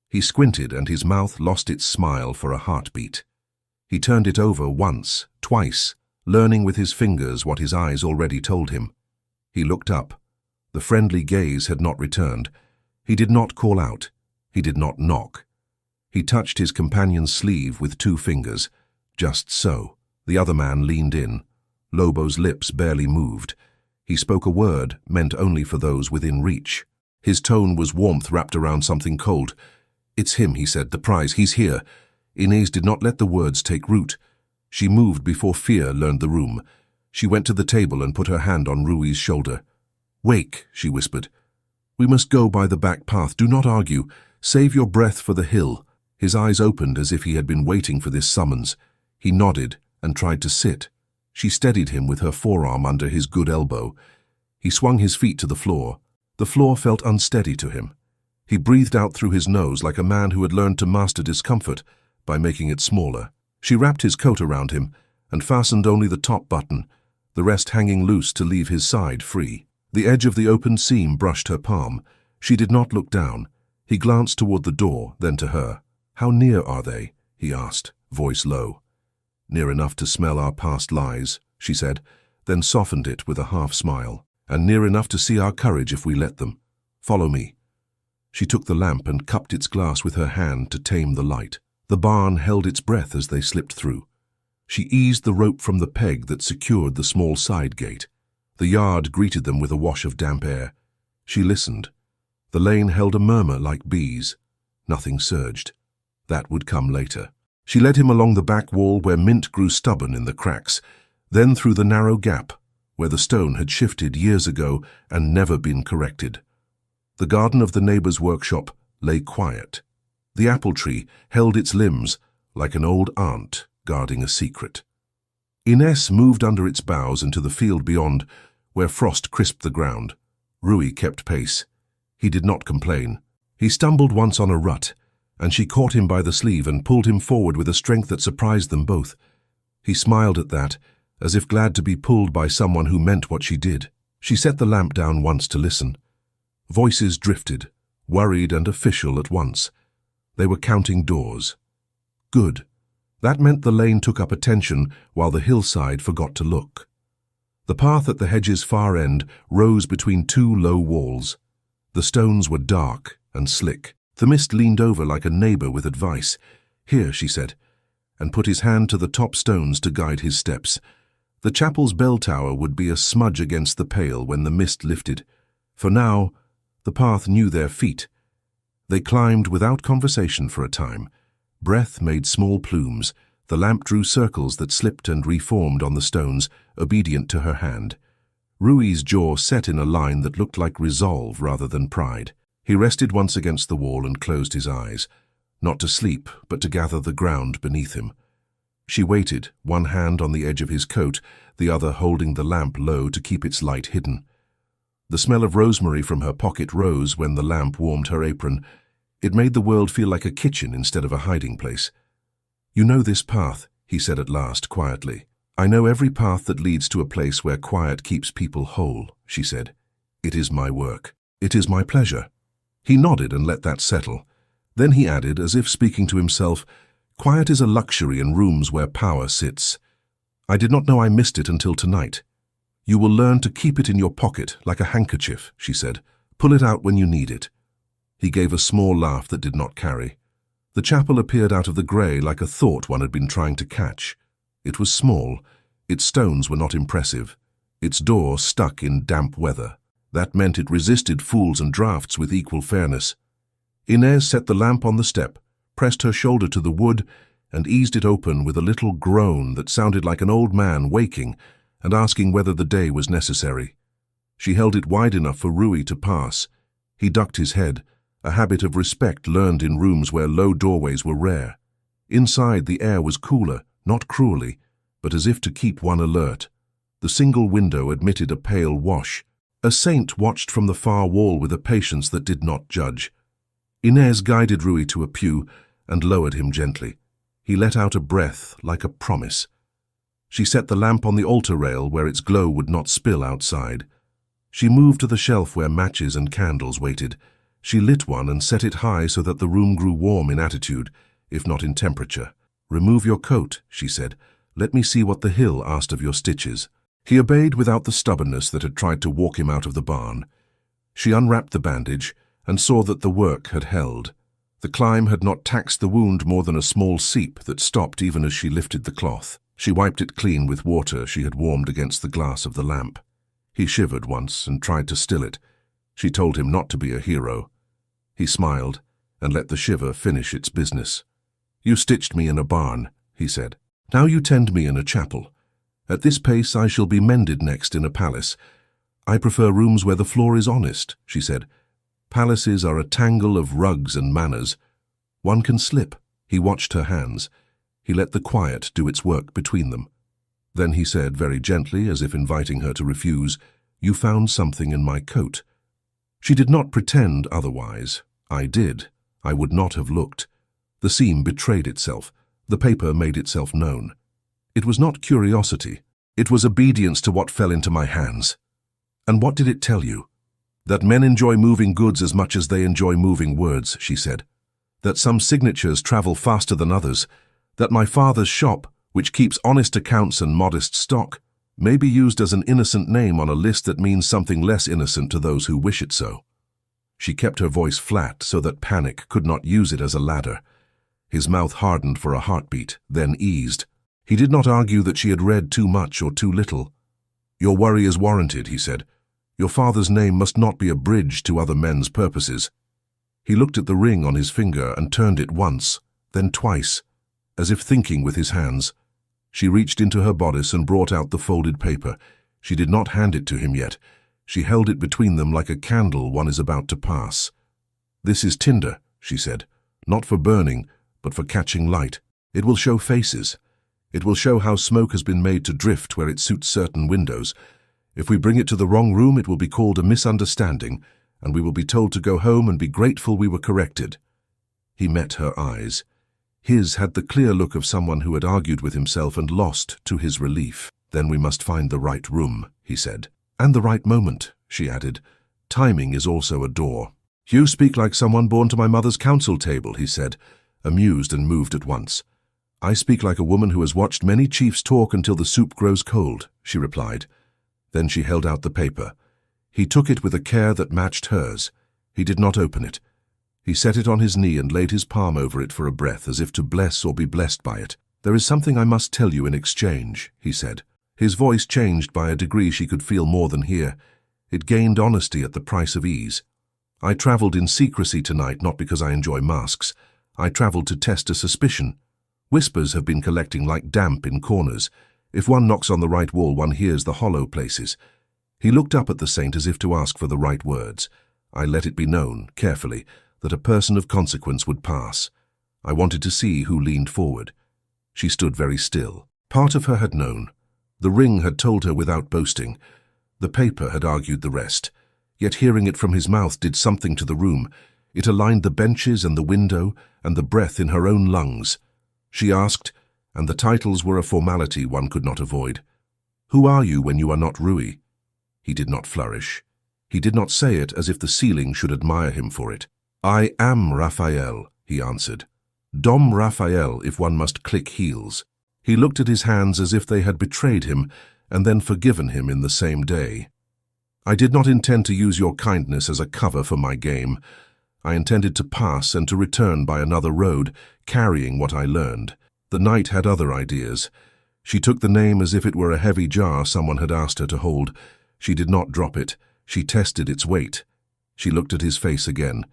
He squinted and his mouth lost its smile for a heartbeat. He turned it over once, twice, learning with his fingers what his eyes already told him. He looked up. The friendly gaze had not returned. He did not call out. He did not knock. He touched his companion's sleeve with 2 fingers. Just so. The other man leaned in. Lobo's lips barely moved. He spoke a word meant only for those within reach. His tone was warmth wrapped around something cold. "It's him," he said, "the prize, he's here." Inez did not let the words take root. She moved before fear learned the room. She went to the table and put her hand on Rui's shoulder. "Wake," she whispered. "We must go by the back path. Do not argue. Save your breath for the hill." His eyes opened as if he had been waiting for this summons. He nodded and tried to sit. She steadied him with her forearm under his good elbow. He swung his feet to the floor. The floor felt unsteady to him. He breathed out through his nose like a man who had learned to master discomfort by making it smaller. She wrapped his coat around him and fastened only the top button, the rest hanging loose to leave his side free. The edge of the open seam brushed her palm. She did not look down. He glanced toward the door, then to her. "How near are they?" he asked, voice low. "Near enough to smell our past lies," she said, then softened it with a half-smile. "And near enough to see our courage if we let them. Follow me." She took the lamp and cupped its glass with her hand to tame the light. The barn held its breath as they slipped through. She eased the rope from the peg that secured the small side gate. The yard greeted them with a wash of damp air. She listened. The lane held a murmur like bees. Nothing surged. That would come later. She led him along the back wall where mint grew stubborn in the cracks, then through the narrow gap where the stone had shifted years ago and never been corrected. The garden of the neighbor's workshop lay quiet. The apple tree held its limbs like an old aunt guarding a secret. Ines moved under its boughs into the field beyond, where frost crisped the ground. Rui kept pace. He did not complain. He stumbled once on a rut, and she caught him by the sleeve and pulled him forward with a strength that surprised them both. He smiled at that, as if glad to be pulled by someone who meant what she did. She set the lamp down once to listen. Voices drifted, worried and official at once. They were counting doors. Good. That meant the lane took up attention while the hillside forgot to look. The path at the hedge's far end rose between two low walls. The stones were dark and slick. The mist leaned over like a neighbor with advice. "Here," she said, and put his hand to the top stones to guide his steps. The chapel's bell tower would be a smudge against the pale when the mist lifted. For now, the path knew their feet. They climbed without conversation for a time. Breath made small plumes. The lamp drew circles that slipped and reformed on the stones, obedient to her hand. Rui's jaw set in a line that looked like resolve rather than pride. He rested once against the wall and closed his eyes, not to sleep, but to gather the ground beneath him. She waited, one hand on the edge of his coat, the other holding the lamp low to keep its light hidden. The smell of rosemary from her pocket rose when the lamp warmed her apron. It made the world feel like a kitchen instead of a hiding place. "You know this path," he said at last, quietly. "I know every path that leads to a place where quiet keeps people whole," she said. "It is my work. It is my pleasure." He nodded and let that settle. Then he added, as if speaking to himself, "Quiet is a luxury in rooms where power sits. I did not know I missed it until tonight. You will learn to keep it in your pocket like a handkerchief," she said. "Pull it out when you need it." He gave a small laugh that did not carry. The chapel appeared out of the grey like a thought one had been trying to catch. It was small. Its stones were not impressive. Its door stuck in damp weather. That meant it resisted fools and drafts with equal fairness. Ines set the lamp on the step, pressed her shoulder to the wood, and eased it open with a little groan that sounded like an old man waking and asking whether the day was necessary. She held it wide enough for Rui to pass. He ducked his head, a habit of respect learned in rooms where low doorways were rare. Inside, the air was cooler, not cruelly, but as if to keep one alert. The single window admitted a pale wash. A saint watched from the far wall with a patience that did not judge. Ines guided Rui to a pew and lowered him gently. He let out a breath like a promise. She set the lamp on the altar rail where its glow would not spill outside. She moved to the shelf where matches and candles waited. She lit one and set it high so that the room grew warm in attitude, if not in temperature. "Remove your coat," she said. "Let me see what the hill asked of your stitches." He obeyed without the stubbornness that had tried to walk him out of the barn. She unwrapped the bandage and saw that the work had held. The climb had not taxed the wound more than a small seep that stopped even as she lifted the cloth. She wiped it clean with water she had warmed against the glass of the lamp. He shivered once and tried to still it. She told him not to be a hero. He smiled and let the shiver finish its business. "You stitched me in a barn," he said. "Now you tend me in a chapel. At this pace I shall be mended next in a palace. I prefer rooms where the floor is honest," she said. "Palaces are a tangle of rugs and manners. One can slip." He watched her hands. He let the quiet do its work between them. Then he said very gently, as if inviting her to refuse, "You found something in my coat." She did not pretend otherwise. I did. I would not have looked. The seam betrayed itself. The paper made itself known. It was not curiosity. It was obedience to what fell into my hands. "And what did it tell you?" "That men enjoy moving goods as much as they enjoy moving words," she said. "That some signatures travel faster than others. That my father's shop, which keeps honest accounts and modest stock, may be used as an innocent name on a list that means something less innocent to those who wish it so." She kept her voice flat so that panic could not use it as a ladder. His mouth hardened for a heartbeat, then eased. He did not argue that she had read too much or too little. "Your worry is warranted," he said. Your father's name must not be a bridge to other men's purposes. He looked at the ring on his finger and turned it once, then twice, as if thinking with his hands. She reached into her bodice and brought out the folded paper. She did not hand it to him yet. She held it between them like a candle one is about to pass. "This is tinder," she said, "not for burning, but for catching light. It will show faces. It will show how smoke has been made to drift where it suits certain windows. If we bring it to the wrong room, it will be called a misunderstanding, and we will be told to go home and be grateful we were corrected." He met her eyes. His had the clear look of someone who had argued with himself and lost to his relief. "Then we must find the right room," he said. "And the right moment," she added. "Timing is also a door." "You speak like someone born to my mother's council table," he said, amused and moved at once. "I speak like a woman who has watched many chiefs talk until the soup grows cold," she replied. Then she held out the paper. He took it with a care that matched hers. He did not open it. He set it on his knee and laid his palm over it for a breath, as if to bless or be blessed by it. "There is something I must tell you in exchange," he said. His voice changed by a degree she could feel more than hear. It gained honesty at the price of ease. "I traveled in secrecy tonight, not because I enjoy masks. I traveled to test a suspicion. Whispers have been collecting like damp in corners. If one knocks on the right wall, one hears the hollow places." He looked up at the saint as if to ask for the right words. "I let it be known, carefully, that a person of consequence would pass. I wanted to see who leaned forward." She stood very still. Part of her had known. The ring had told her without boasting. The paper had argued the rest. Yet hearing it from his mouth did something to the room. It aligned the benches and the window and the breath in her own lungs. She asked, and the titles were a formality one could not avoid. "Who are you when you are not Rui?" He did not flourish. He did not say it as if the ceiling should admire him for it. "I am Raphael," he answered. "Dom Raphael, if one must click heels." He looked at his hands as if they had betrayed him and then forgiven him in the same day. "I did not intend to use your kindness as a cover for my game. I intended to pass and to return by another road, carrying what I learned." The knight had other ideas. She took the name as if it were a heavy jar someone had asked her to hold. She did not drop it. She tested its weight. She looked at his face again.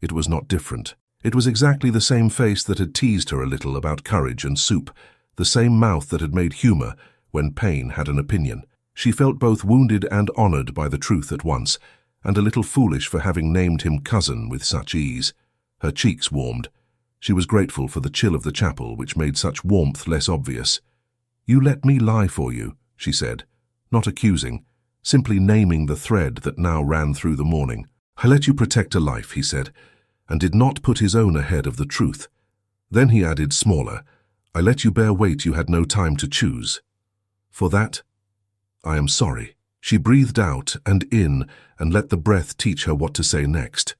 It was not different. It was exactly the same face that had teased her a little about courage and soup, the same mouth that had made humor when pain had an opinion. She felt both wounded and honored by the truth at once, and a little foolish for having named him cousin with such ease. Her cheeks warmed. She was grateful for the chill of the chapel, which made such warmth less obvious. "You let me lie for you," she said, not accusing, simply naming the thread that now ran through the morning. "I let you protect a life," he said, and did not put his own ahead of the truth. Then he added, smaller, "I let you bear weight you had no time to choose. For that, I am sorry." She breathed out and in and let the breath teach her what to say next.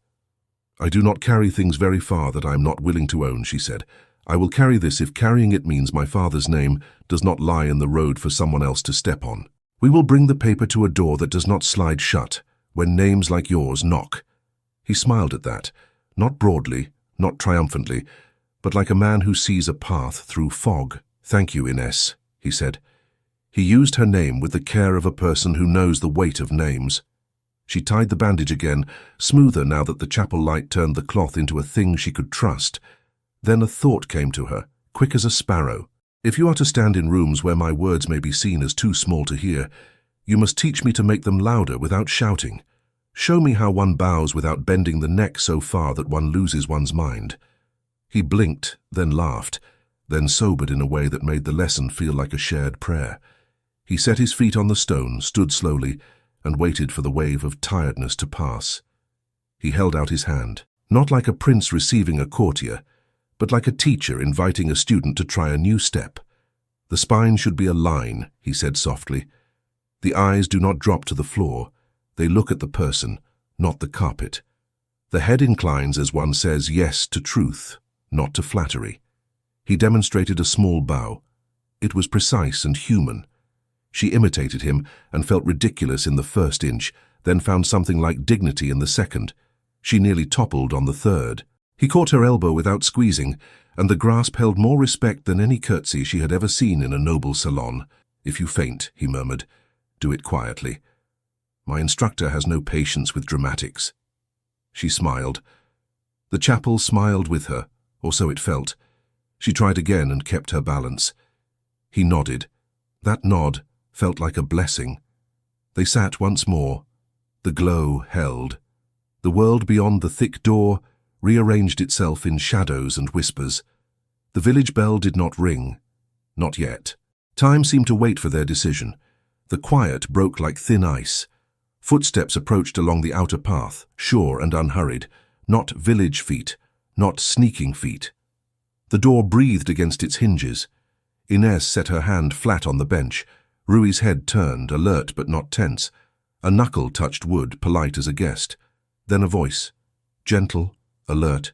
"I do not carry things very far that I am not willing to own," she said. "I will carry this if carrying it means my father's name does not lie in the road for someone else to step on. We will bring the paper to a door that does not slide shut when names like yours knock." He smiled at that, not broadly, not triumphantly, but like a man who sees a path through fog. "Thank you, Ines," he said. He used her name with the care of a person who knows the weight of names. She tied the bandage again, smoother now that the chapel light turned the cloth into a thing she could trust. Then a thought came to her, quick as a sparrow. "If you are to stand in rooms where my words may be seen as too small to hear, you must teach me to make them louder without shouting. Show me how one bows without bending the neck so far that one loses one's mind." He blinked, then laughed, then sobered in a way that made the lesson feel like a shared prayer. He set his feet on the stone, stood slowly, and waited for the wave of tiredness to pass. He held out his hand, not like a prince receiving a courtier, but like a teacher inviting a student to try a new step. "The spine should be a line," he said softly. "The eyes do not drop to the floor. They look at the person, not the carpet. The head inclines as one says yes to truth, not to flattery." He demonstrated a small bow. It was precise and human. She imitated him and felt ridiculous in the first inch, then found something like dignity in the second. She nearly toppled on the third. He caught her elbow without squeezing, and the grasp held more respect than any curtsy she had ever seen in a noble salon. "If you faint," he murmured, "do it quietly." My instructor has no patience with dramatics." She smiled. The chapel smiled with her, or so it felt. She tried again and kept her balance. He nodded. That nod felt like a blessing. They sat once more. The glow held. The world beyond the thick door rearranged itself in shadows and whispers. The village bell did not ring. Not yet. Time seemed to wait for their decision. The quiet broke like thin ice. Footsteps approached along the outer path, sure and unhurried. Not village feet, not sneaking feet. The door breathed against its hinges. Inés set her hand flat on the bench. Rui's head turned, alert but not tense. A knuckle touched wood, polite as a guest. Then a voice. Gentle, alert,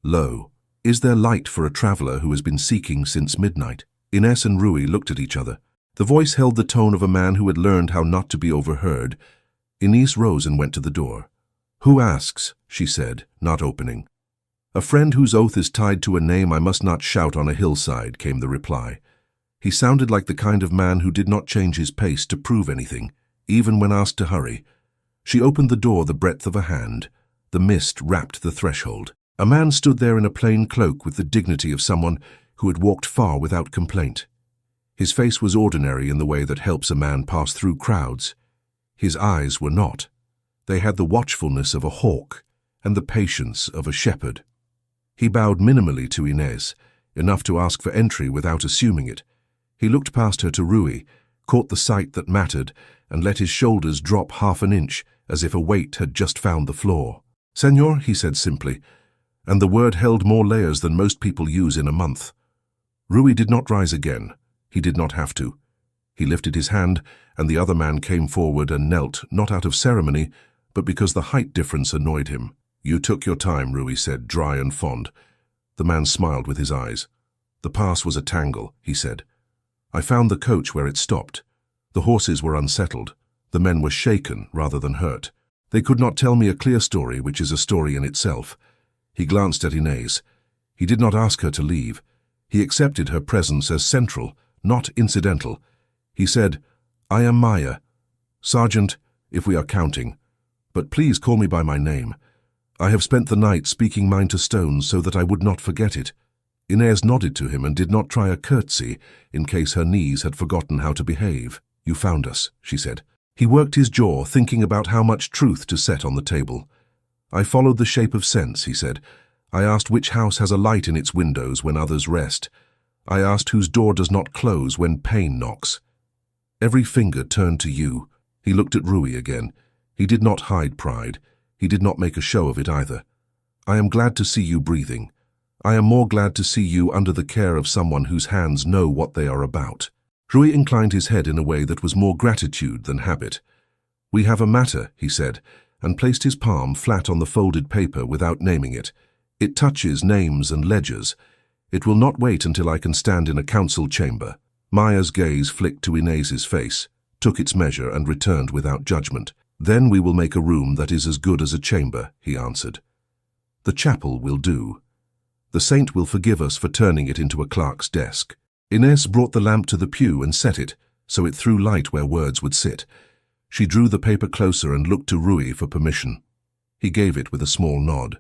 low. "Is there light for a traveller who has been seeking since midnight?" Inés and Rui looked at each other. The voice held the tone of a man who had learned how not to be overheard. Inés rose and went to the door. "Who asks?" she said, not opening. "A friend whose oath is tied to a name I must not shout on a hillside," came the reply. He sounded like the kind of man who did not change his pace to prove anything, even when asked to hurry. She opened the door the breadth of a hand. The mist wrapped the threshold. A man stood there in a plain cloak with the dignity of someone who had walked far without complaint. His face was ordinary in the way that helps a man pass through crowds. His eyes were not. They had the watchfulness of a hawk and the patience of a shepherd. He bowed minimally to Inés, enough to ask for entry without assuming it. He looked past her to Rui, caught the sight that mattered, and let his shoulders drop half an inch, as if a weight had just found the floor. "Senor," he said simply, and the word held more layers than most people use in a month. Rui did not rise again. He did not have to. He lifted his hand, and the other man came forward and knelt, not out of ceremony, but because the height difference annoyed him. "You took your time," Rui said, dry and fond. The man smiled with his eyes. "The pass was a tangle," he said. "I found the coach where it stopped. The horses were unsettled. The men were shaken rather than hurt. They could not tell me a clear story, which is a story in itself." He glanced at Inés. He did not ask her to leave. He accepted her presence as central, not incidental. He said, "I am Maya. Sergeant, if we are counting. But please call me by my name. I have spent the night speaking mine to stone so that I would not forget it." Inés nodded to him and did not try a curtsy in case her knees had forgotten how to behave. "You found us," she said. He worked his jaw, thinking about how much truth to set on the table. "I followed the shape of sense," he said. "I asked which house has a light in its windows when others rest. I asked whose door does not close when pain knocks. Every finger turned to you." He looked at Rui again. He did not hide pride. He did not make a show of it either. "I am glad to see you breathing. I am more glad to see you under the care of someone whose hands know what they are about." Rui inclined his head in a way that was more gratitude than habit. "We have a matter," he said, and placed his palm flat on the folded paper without naming it. "It touches names and ledgers. It will not wait until I can stand in a council chamber." Maya's gaze flicked to Inés's face, took its measure and returned without judgment. "Then we will make a room that is as good as a chamber," he answered. "The chapel will do. The saint will forgive us for turning it into a clerk's desk." Inés brought the lamp to the pew and set it, so it threw light where words would sit. She drew the paper closer and looked to Rui for permission. He gave it with a small nod.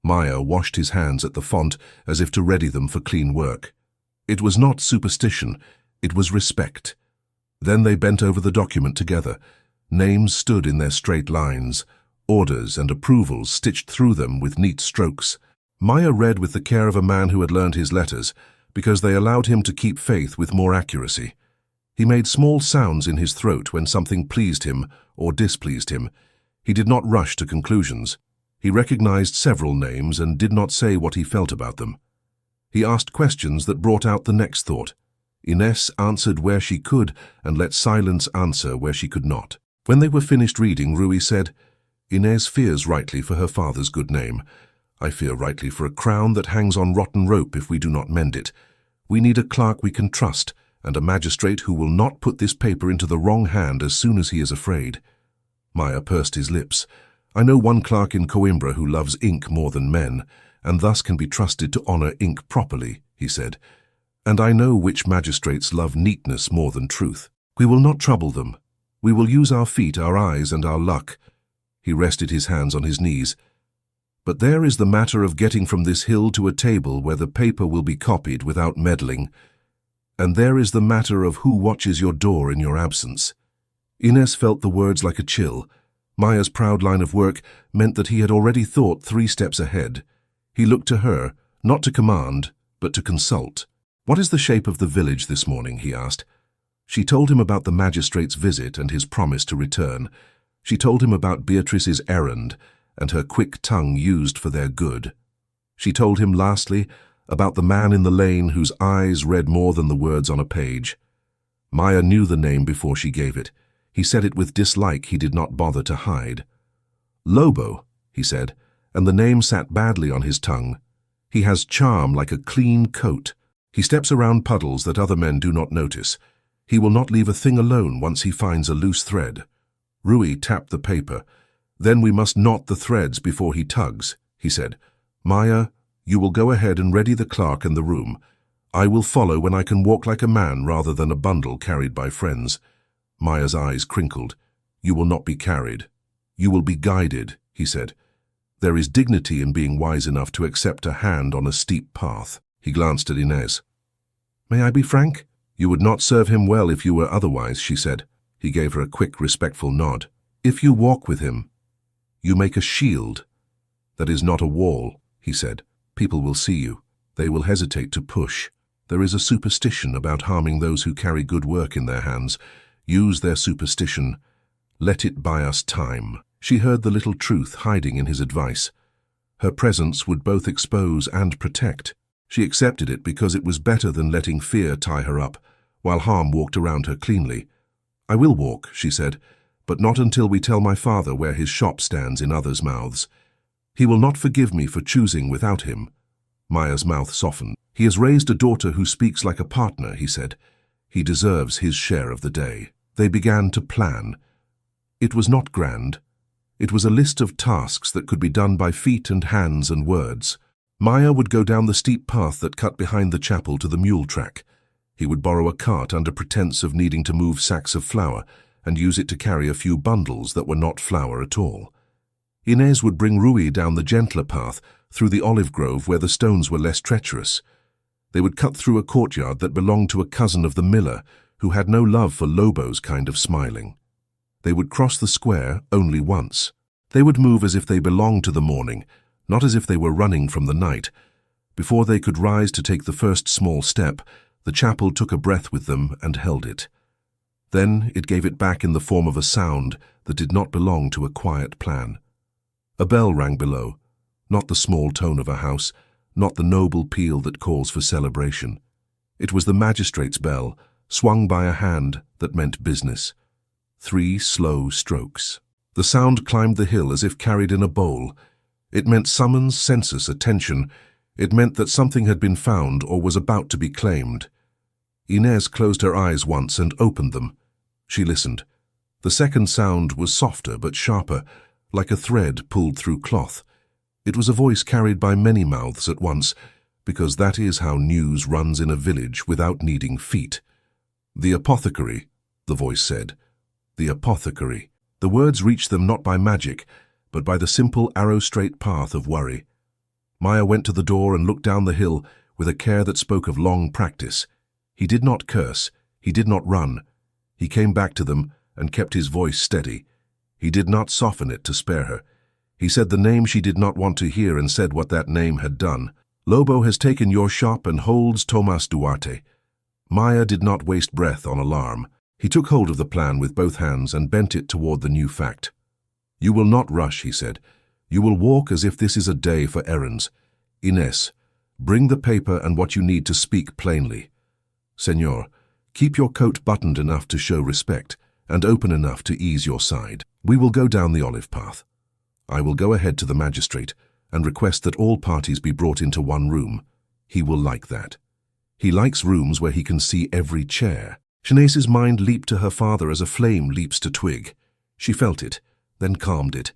Maya washed his hands at the font as if to ready them for clean work. It was not superstition, it was respect. Then they bent over the document together. Names stood in their straight lines, orders and approvals stitched through them with neat strokes. Maya read with the care of a man who had learned his letters, because they allowed him to keep faith with more accuracy. He made small sounds in his throat when something pleased him or displeased him. He did not rush to conclusions. He recognized several names and did not say what he felt about them. He asked questions that brought out the next thought. Inés answered where she could and let silence answer where she could not. When they were finished reading, Rui said, "Inés fears rightly for her father's good name. I fear rightly for a crown that hangs on rotten rope if we do not mend it. We need a clerk we can trust, and a magistrate who will not put this paper into the wrong hand as soon as he is afraid." Maya pursed his lips. "I know one clerk in Coimbra who loves ink more than men, and thus can be trusted to honor ink properly," he said. "And I know which magistrates love neatness more than truth. We will not trouble them. We will use our feet, our eyes, and our luck." He rested his hands on his knees. "But there is the matter of getting from this hill to a table where the paper will be copied without meddling. And there is the matter of who watches your door in your absence." Inez felt the words like a chill. Maya's proud line of work meant that he had already thought 3 steps ahead. He looked to her, not to command, but to consult. "What is the shape of the village this morning?" he asked. She told him about the magistrate's visit and his promise to return. She told him about Beatrice's errand and her quick tongue used for their good. She told him, lastly, about the man in the lane whose eyes read more than the words on a page. Maya knew the name before she gave it. He said it with dislike he did not bother to hide. "Lobo," he said, and the name sat badly on his tongue. "He has charm like a clean coat. He steps around puddles that other men do not notice. He will not leave a thing alone once he finds a loose thread." Rui tapped the paper. "Then we must knot the threads before he tugs," he said. "Maya, you will go ahead and ready the clerk and the room. I will follow when I can walk like a man rather than a bundle carried by friends." Maya's eyes crinkled. "You will not be carried. You will be guided," he said. "There is dignity in being wise enough to accept a hand on a steep path." He glanced at Inez. "May I be frank? You would not serve him well if you were otherwise," she said. He gave her a quick, respectful nod. "If you walk with him, you make a shield. That is not a wall," he said. "People will see you. They will hesitate to push. There is a superstition about harming those who carry good work in their hands. Use their superstition. Let it buy us time." She heard the little truth hiding in his advice. Her presence would both expose and protect. She accepted it because it was better than letting fear tie her up, while harm walked around her cleanly. "I will walk," she said, "but not until we tell my father where his shop stands in others' mouths. He will not forgive me for choosing without him." Maya's mouth softened. "He has raised a daughter who speaks like a partner," he said. "He deserves his share of the day." They began to plan. It was not grand. It was a list of tasks that could be done by feet and hands and words. Maya would go down the steep path that cut behind the chapel to the mule track. He would borrow a cart under pretense of needing to move sacks of flour and use it to carry a few bundles that were not flour at all. Inez would bring Rui down the gentler path through the olive grove where the stones were less treacherous. They would cut through a courtyard that belonged to a cousin of the miller who had no love for Lobo's kind of smiling. They would cross the square only once. They would move as if they belonged to the morning, not as if they were running from the night. Before they could rise to take the first small step, the chapel took a breath with them and held it. Then it gave it back in the form of a sound that did not belong to a quiet plan. A bell rang below, not the small tone of a house, not the noble peal that calls for celebration. It was the magistrate's bell, swung by a hand that meant business. 3 slow strokes. The sound climbed the hill as if carried in a bowl. It meant summons, census, attention. It meant that something had been found or was about to be claimed. Inez closed her eyes once and opened them. She listened. The second sound was softer but sharper, like a thread pulled through cloth. It was a voice carried by many mouths at once, because that is how news runs in a village without needing feet. "The apothecary," the voice said. "The apothecary." The words reached them not by magic, but by the simple arrow-straight path of worry. Maya went to the door and looked down the hill with a care that spoke of long practice. He did not curse. He did not run. He came back to them and kept his voice steady. He did not soften it to spare her. He said the name she did not want to hear and said what that name had done. "Lobo has taken your shop and holds Tomas Duarte." Maya did not waste breath on alarm. He took hold of the plan with both hands and bent it toward the new fact. "You will not rush," he said. "You will walk as if this is a day for errands. Inez, bring the paper and what you need to speak plainly. Senor, keep your coat buttoned enough to show respect and open enough to ease your side. We will go down the olive path. I will go ahead to the magistrate and request that all parties be brought into one room. He will like that. He likes rooms where he can see every chair." Shanace's mind leaped to her father as a flame leaps to twig. She felt it, then calmed it.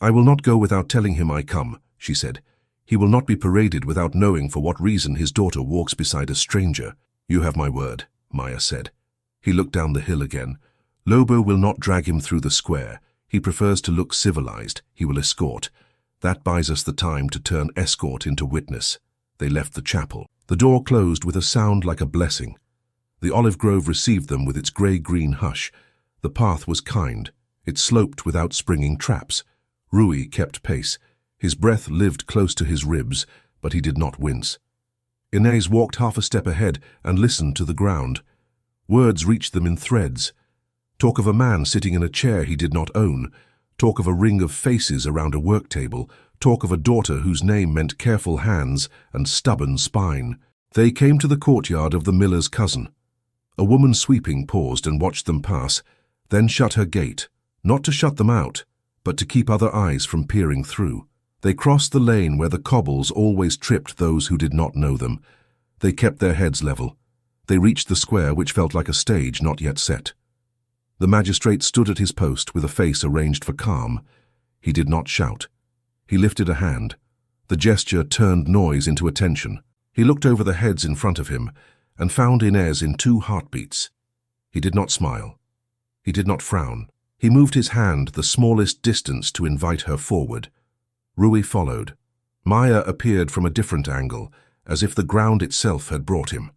"I will not go without telling him I come," she said. "He will not be paraded without knowing for what reason his daughter walks beside a stranger." "You have my word," Maya said. He looked down the hill again. Lobo will not drag him through the square. He prefers to look civilized. He will escort. That buys us the time to turn escort into witness. They left the chapel. The door closed with a sound like a blessing. The olive grove received them with its grey-green hush. The path was kind. It sloped without springing traps. Rui kept pace. His breath lived close to his ribs, but he did not wince. Inez walked half a step ahead and listened to the ground. Words reached them in threads. Talk of a man sitting in a chair he did not own. Talk of a ring of faces around a work table. Talk of a daughter whose name meant careful hands and stubborn spine. They came to the courtyard of the miller's cousin. A woman sweeping paused and watched them pass, then shut her gate, not to shut them out, but to keep other eyes from peering through. They crossed the lane where the cobbles always tripped those who did not know them. They kept their heads level. They reached the square, which felt like a stage not yet set. The magistrate stood at his post with a face arranged for calm. He did not shout. He lifted a hand. The gesture turned noise into attention. He looked over the heads in front of him and found Inez in 2 heartbeats. He did not smile. He did not frown. He moved his hand the smallest distance to invite her forward. Rui followed. Maya appeared from a different angle, as if the ground itself had brought him.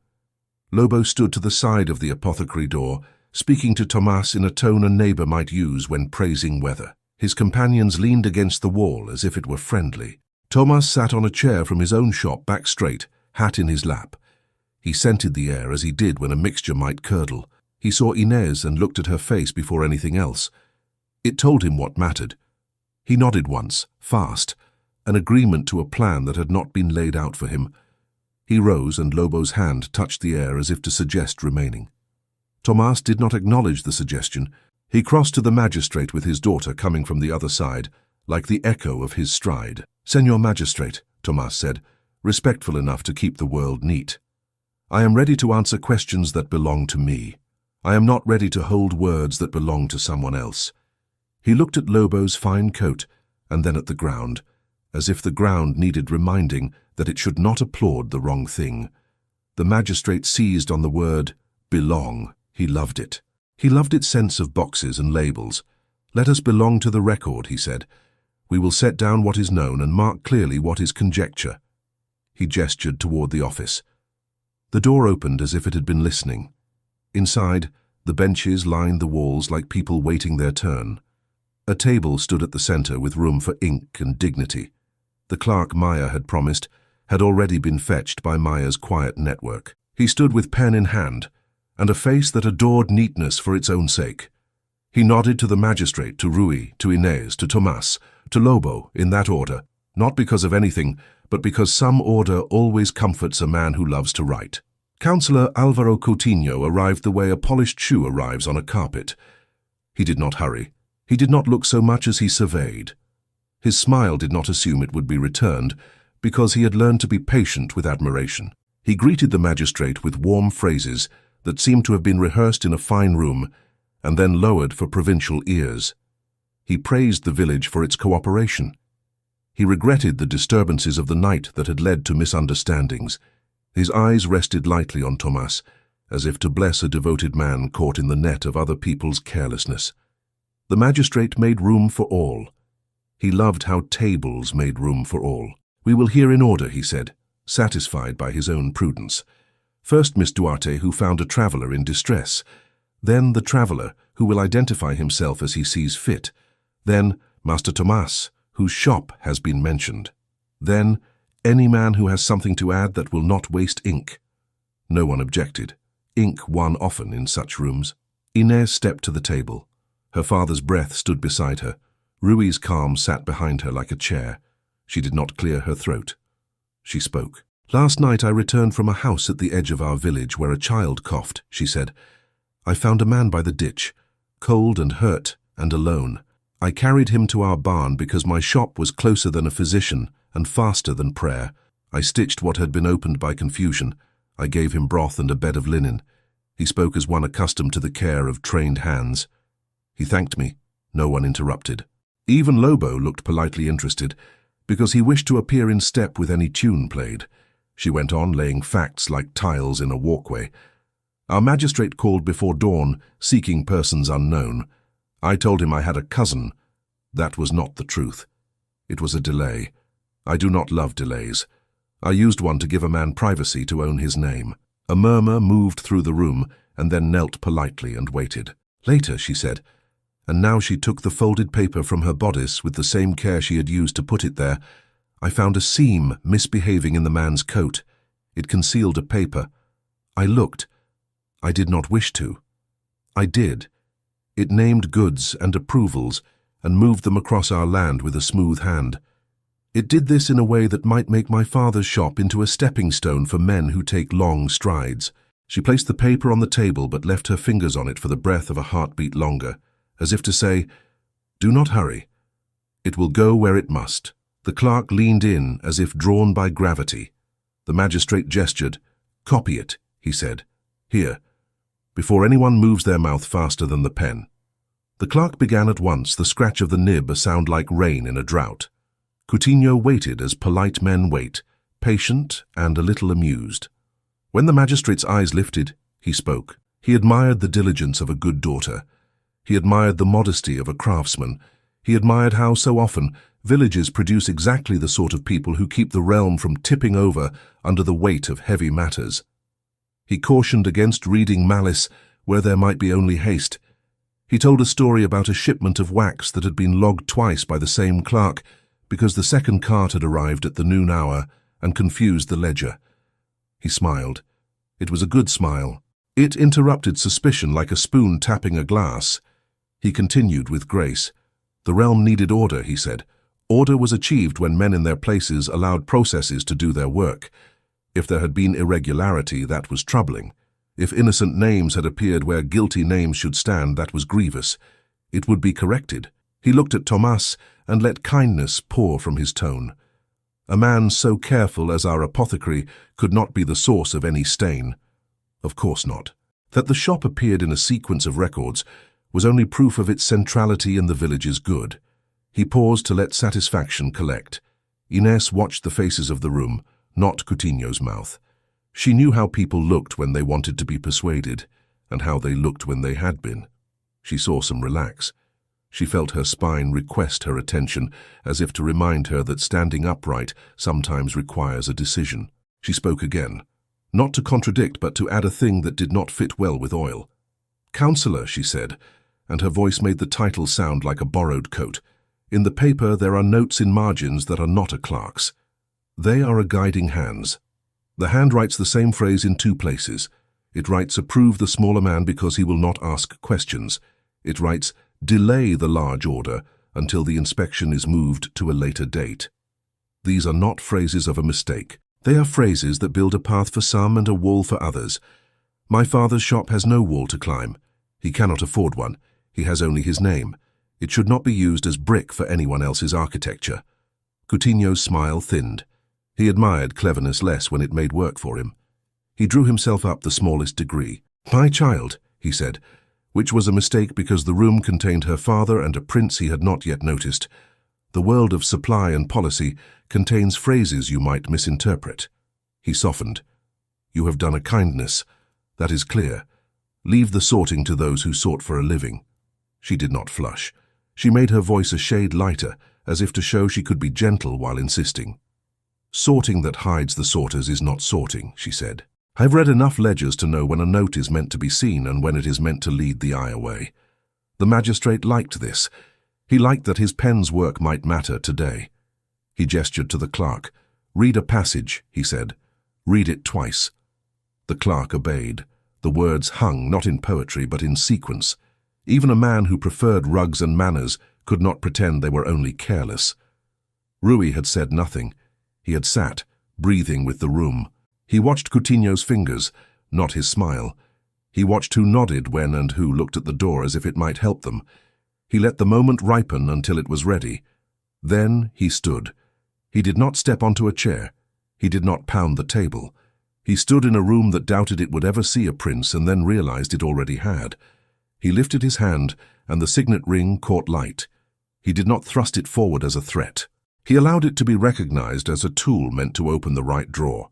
Lobo stood to the side of the apothecary door, speaking to Tomas in a tone a neighbor might use when praising weather. His companions leaned against the wall as if it were friendly. Tomas sat on a chair from his own shop, back straight, hat in his lap. He scented the air as he did when a mixture might curdle. He saw Inez and looked at her face before anything else. It told him what mattered. He nodded once, fast, an agreement to a plan that had not been laid out for him. He rose and Lobo's hand touched the air as if to suggest remaining. Tomas did not acknowledge the suggestion. He crossed to the magistrate with his daughter coming from the other side, like the echo of his stride. "Senor Magistrate," Tomas said, respectful enough to keep the world neat. "I am ready to answer questions that belong to me. I am not ready to hold words that belong to someone else." He looked at Lobo's fine coat and then at the ground, as if the ground needed reminding that it should not applaud the wrong thing. The magistrate seized on the word belong. He loved it. He loved its sense of boxes and labels. "Let us belong to the record," he said. "We will set down what is known and mark clearly what is conjecture." He gestured toward the office. The door opened as if it had been listening. Inside, the benches lined the walls like people waiting their turn. A table stood at the center with room for ink and dignity. The clerk Maya had promised had already been fetched by Maya's quiet network. He stood with pen in hand, and a face that adored neatness for its own sake. He nodded to the magistrate, to Rui, to Inez, to Tomas, to Lobo, in that order, not because of anything, but because some order always comforts a man who loves to write. Councillor Alvaro Coutinho arrived the way a polished shoe arrives on a carpet. He did not hurry. He did not look so much as he surveyed. His smile did not assume it would be returned, because he had learned to be patient with admiration. He greeted the magistrate with warm phrases that seemed to have been rehearsed in a fine room and then lowered for provincial ears. He praised the village for its cooperation. He regretted the disturbances of the night that had led to misunderstandings. His eyes rested lightly on Tomas, as if to bless a devoted man caught in the net of other people's carelessness. The magistrate made room for all. He loved how tables made room for all. "We will hear in order," he said, satisfied by his own prudence. First Miss Duarte, who found a traveller in distress. Then the traveller, who will identify himself as he sees fit. Then Master Tomas, whose shop has been mentioned. Then any man who has something to add that will not waste ink. No one objected. Ink won often in such rooms. Inez stepped to the table. Her father's breath stood beside her. Rui's calm sat behind her like a chair. She did not clear her throat. She spoke. "Last night I returned from a house at the edge of our village where a child coughed," she said. "I found a man by the ditch, cold and hurt and alone. I carried him to our barn because my shop was closer than a physician and faster than prayer. I stitched what had been opened by confusion. I gave him broth and a bed of linen. He spoke as one accustomed to the care of trained hands. He thanked me. No one interrupted. Even Lobo looked politely interested, because he wished to appear in step with any tune played. She went on, laying facts like tiles in a walkway. Our magistrate called before dawn, seeking persons unknown. I told him I had a cousin. That was not the truth. It was a delay. I do not love delays. I used one to give a man privacy to own his name. A murmur moved through the room and then knelt politely and waited. Later, she said, and now she took the folded paper from her bodice with the same care she had used to put it there. I found a seam misbehaving in the man's coat. It concealed a paper. I looked. I did not wish to. I did. It named goods and approvals and moved them across our land with a smooth hand. It did this in a way that might make my father's shop into a stepping stone for men who take long strides. She placed the paper on the table but left her fingers on it for the breath of a heartbeat longer, as if to say, "Do not hurry. It will go where it must." The clerk leaned in as if drawn by gravity. The magistrate gestured. "Copy it," he said. "Here," before anyone moves their mouth faster than the pen. The clerk began at once, the scratch of the nib a sound like rain in a drought. Coutinho waited as polite men wait, patient and a little amused. When the magistrate's eyes lifted, he spoke. He admired the diligence of a good daughter. He admired the modesty of a craftsman. He admired how, so often, villages produce exactly the sort of people who keep the realm from tipping over under the weight of heavy matters. He cautioned against reading malice where there might be only haste. He told a story about a shipment of wax that had been logged twice by the same clerk because the second cart had arrived at the noon hour and confused the ledger. He smiled. It was a good smile. It interrupted suspicion like a spoon tapping a glass. He continued with grace. The realm needed order, he said. Order was achieved when men in their places allowed processes to do their work. If there had been irregularity, that was troubling. If innocent names had appeared where guilty names should stand, that was grievous. It would be corrected. He looked at Tomas and let kindness pour from his tone. A man so careful as our apothecary could not be the source of any stain. Of course not. That the shop appeared in a sequence of records was only proof of its centrality in the village's good. He paused to let satisfaction collect. Inés watched the faces of the room, not Coutinho's mouth. She knew how people looked when they wanted to be persuaded, and how they looked when they had been. She saw some relax. She felt her spine request her attention, as if to remind her that standing upright sometimes requires a decision. She spoke again, not to contradict but to add a thing that did not fit well with oil. "Counselor," she said, and her voice made the title sound like a borrowed coat. "In the paper there are notes in margins that are not a clerk's. They are a guiding hand's. The hand writes the same phrase in two places. It writes, 'Approve the smaller man because he will not ask questions.' It writes, 'Delay the large order until the inspection is moved to a later date.' These are not phrases of a mistake. They are phrases that build a path for some and a wall for others. My father's shop has no wall to climb. He cannot afford one. He has only his name. It should not be used as brick for anyone else's architecture." Coutinho's smile thinned. He admired cleverness less when it made work for him. He drew himself up the smallest degree. "My child," he said, which was a mistake because the room contained her father and a prince he had not yet noticed. The world of supply and policy contains phrases you might misinterpret. He softened. "You have done a kindness. That is clear. Leave the sorting to those who sort for a living." She did not flush. She made her voice a shade lighter, as if to show she could be gentle while insisting. "Sorting that hides the sorters is not sorting," she said. "I've read enough ledgers to know when a note is meant to be seen and when it is meant to lead the eye away." The magistrate liked this. He liked that his pen's work might matter today. He gestured to the clerk. "Read a passage," he said. "Read it twice." The clerk obeyed. The words hung not in poetry but in sequence. Even a man who preferred rugs and manners could not pretend they were only careless. Rui had said nothing. He had sat, breathing with the room. He watched Coutinho's fingers, not his smile. He watched who nodded when and who looked at the door as if it might help them. He let the moment ripen until it was ready. Then he stood. He did not step onto a chair. He did not pound the table. He stood in a room that doubted it would ever see a prince and then realized it already had. He lifted his hand, and the signet ring caught light. He did not thrust it forward as a threat. He allowed it to be recognized as a tool meant to open the right drawer.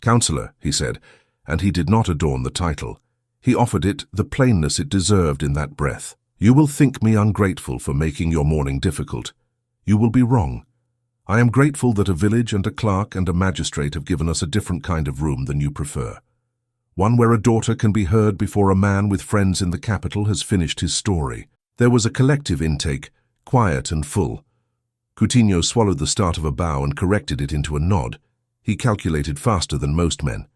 "Counselor," he said, and he did not adorn the title. He offered it the plainness it deserved in that breath. "You will think me ungrateful for making your morning difficult. You will be wrong. I am grateful that a village and a clerk and a magistrate have given us a different kind of room than you prefer. One where a daughter can be heard before a man with friends in the capital has finished his story." There was a collective intake, quiet and full. Coutinho swallowed the start of a bow and corrected it into a nod. He calculated faster than most men.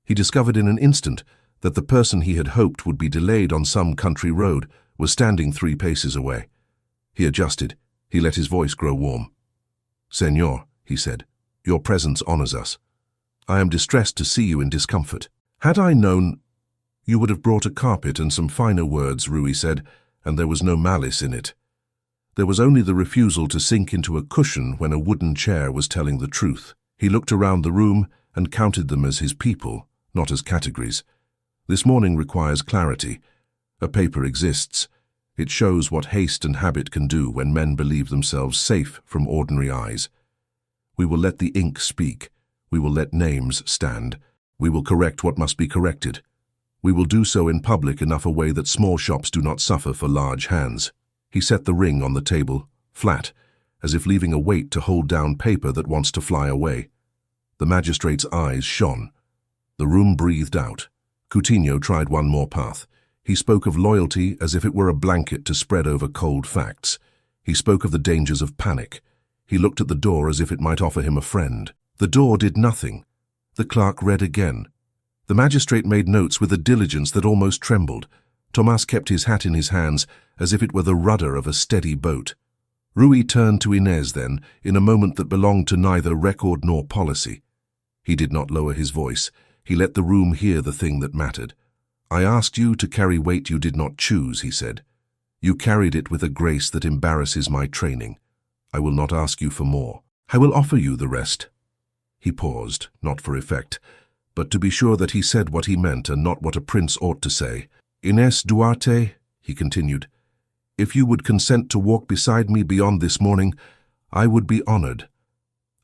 He discovered in an instant that the person he had hoped would be delayed on some country road was standing 3 paces away. He adjusted. He let his voice grow warm. "Senor," he said, "your presence honors us. I am distressed to see you in discomfort. Had I known—" "You would have brought a carpet and some finer words," Rui said, and there was no malice in it. There was only the refusal to sink into a cushion when a wooden chair was telling the truth. He looked around the room and counted them as his people, not as categories. This morning requires clarity. A paper exists. It shows what haste and habit can do when men believe themselves safe from ordinary eyes. We will let the ink speak. We will let names stand. We will correct what must be corrected. We will do so in public enough a way that small shops do not suffer for large hands. He set the ring on the table, flat, as if leaving a weight to hold down paper that wants to fly away. The magistrate's eyes shone. The room breathed out. Coutinho tried one more path. He spoke of loyalty as if it were a blanket to spread over cold facts. He spoke of the dangers of panic. He looked at the door as if it might offer him a friend. The door did nothing. The clerk read again. The magistrate made notes with a diligence that almost trembled. Tomas kept his hat in his hands as if it were the rudder of a steady boat. Rui turned to Inez then, in a moment that belonged to neither record nor policy. He did not lower his voice. He let the room hear the thing that mattered. "I asked you to carry weight you did not choose," he said. "You carried it with a grace that embarrasses my training. I will not ask you for more. I will offer you the rest." He paused, not for effect, but to be sure that he said what he meant and not what a prince ought to say. "Inez Duarte," he continued, "if you would consent to walk beside me beyond this morning, I would be honored.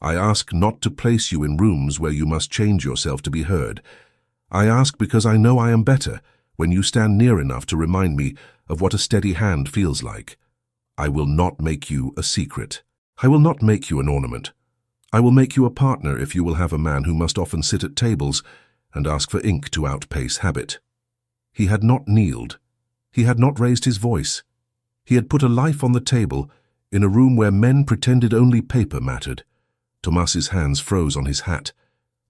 I ask not to place you in rooms where you must change yourself to be heard. I ask because I know I am better when you stand near enough to remind me of what a steady hand feels like. I will not make you a secret. I will not make you an ornament. I will make you a partner if you will have a man who must often sit at tables and ask for ink to outpace habit." He had not kneeled. He had not raised his voice. He had put a life on the table in a room where men pretended only paper mattered. Tomas's hands froze on his hat.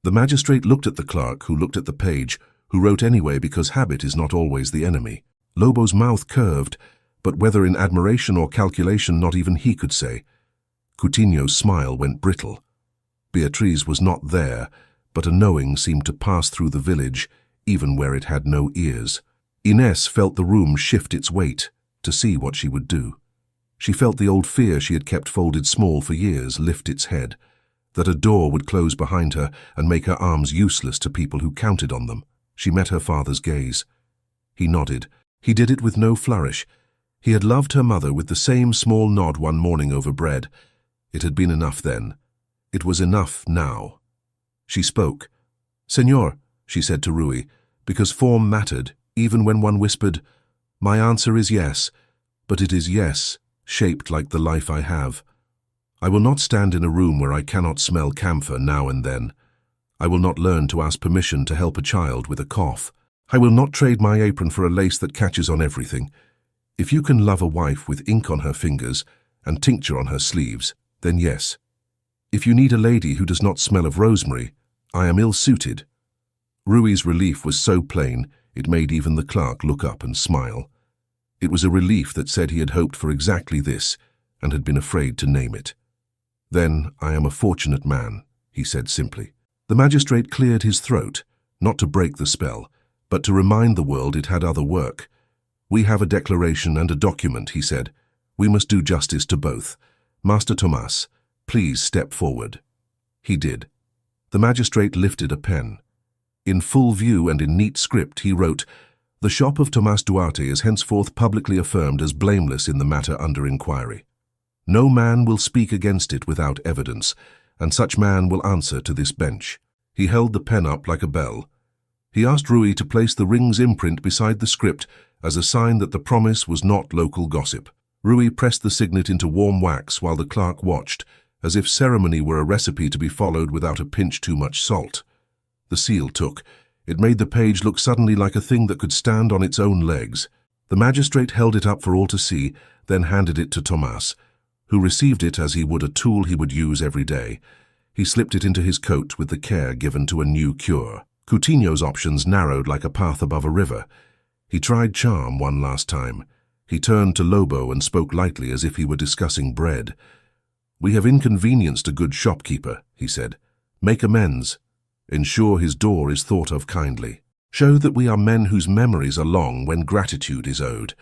The magistrate looked at the clerk, who looked at the page, who wrote anyway because habit is not always the enemy. Lobo's mouth curved, but whether in admiration or calculation not even he could say. Coutinho's smile went brittle. Beatriz was not there, but a knowing seemed to pass through the village, even where it had no ears. Inez felt the room shift its weight to see what she would do. She felt the old fear she had kept folded small for years lift its head, that a door would close behind her and make her arms useless to people who counted on them. She met her father's gaze. He nodded. He did it with no flourish. He had loved her mother with the same small nod one morning over bread. It had been enough then. It was enough now. She spoke. "Senor," she said to Rui, because form mattered, even when one whispered, "My answer is yes, but it is yes, shaped like the life I have. I will not stand in a room where I cannot smell camphor now and then. I will not learn to ask permission to help a child with a cough. I will not trade my apron for a lace that catches on everything. If you can love a wife with ink on her fingers and tincture on her sleeves, then yes. If you need a lady who does not smell of rosemary, I am ill-suited." Rui's relief was so plain, it made even the clerk look up and smile. It was a relief that said he had hoped for exactly this and had been afraid to name it. "Then I am a fortunate man," he said simply. The magistrate cleared his throat, not to break the spell, but to remind the world it had other work. "We have a declaration and a document," he said. "We must do justice to both. Master Tomas, please step forward." He did. The magistrate lifted a pen. In full view and in neat script he wrote, "The shop of Tomas Duarte is henceforth publicly affirmed as blameless in the matter under inquiry. No man will speak against it without evidence, and such man will answer to this bench." He held the pen up like a bell. He asked Rui to place the ring's imprint beside the script as a sign that the promise was not local gossip. Rui pressed the signet into warm wax while the clerk watched, as if ceremony were a recipe to be followed without a pinch too much salt. The seal took. It made the page look suddenly like a thing that could stand on its own legs. The magistrate held it up for all to see, then handed it to Tomas, who received it as he would a tool he would use every day. He slipped it into his coat with the care given to a new cure. Coutinho's options narrowed like a path above a river. He tried charm one last time. He turned to Lobo and spoke lightly as if he were discussing bread. "We have inconvenienced a good shopkeeper," he said. "Make amends. Ensure his door is thought of kindly. Show that we are men whose memories are long when gratitude is owed."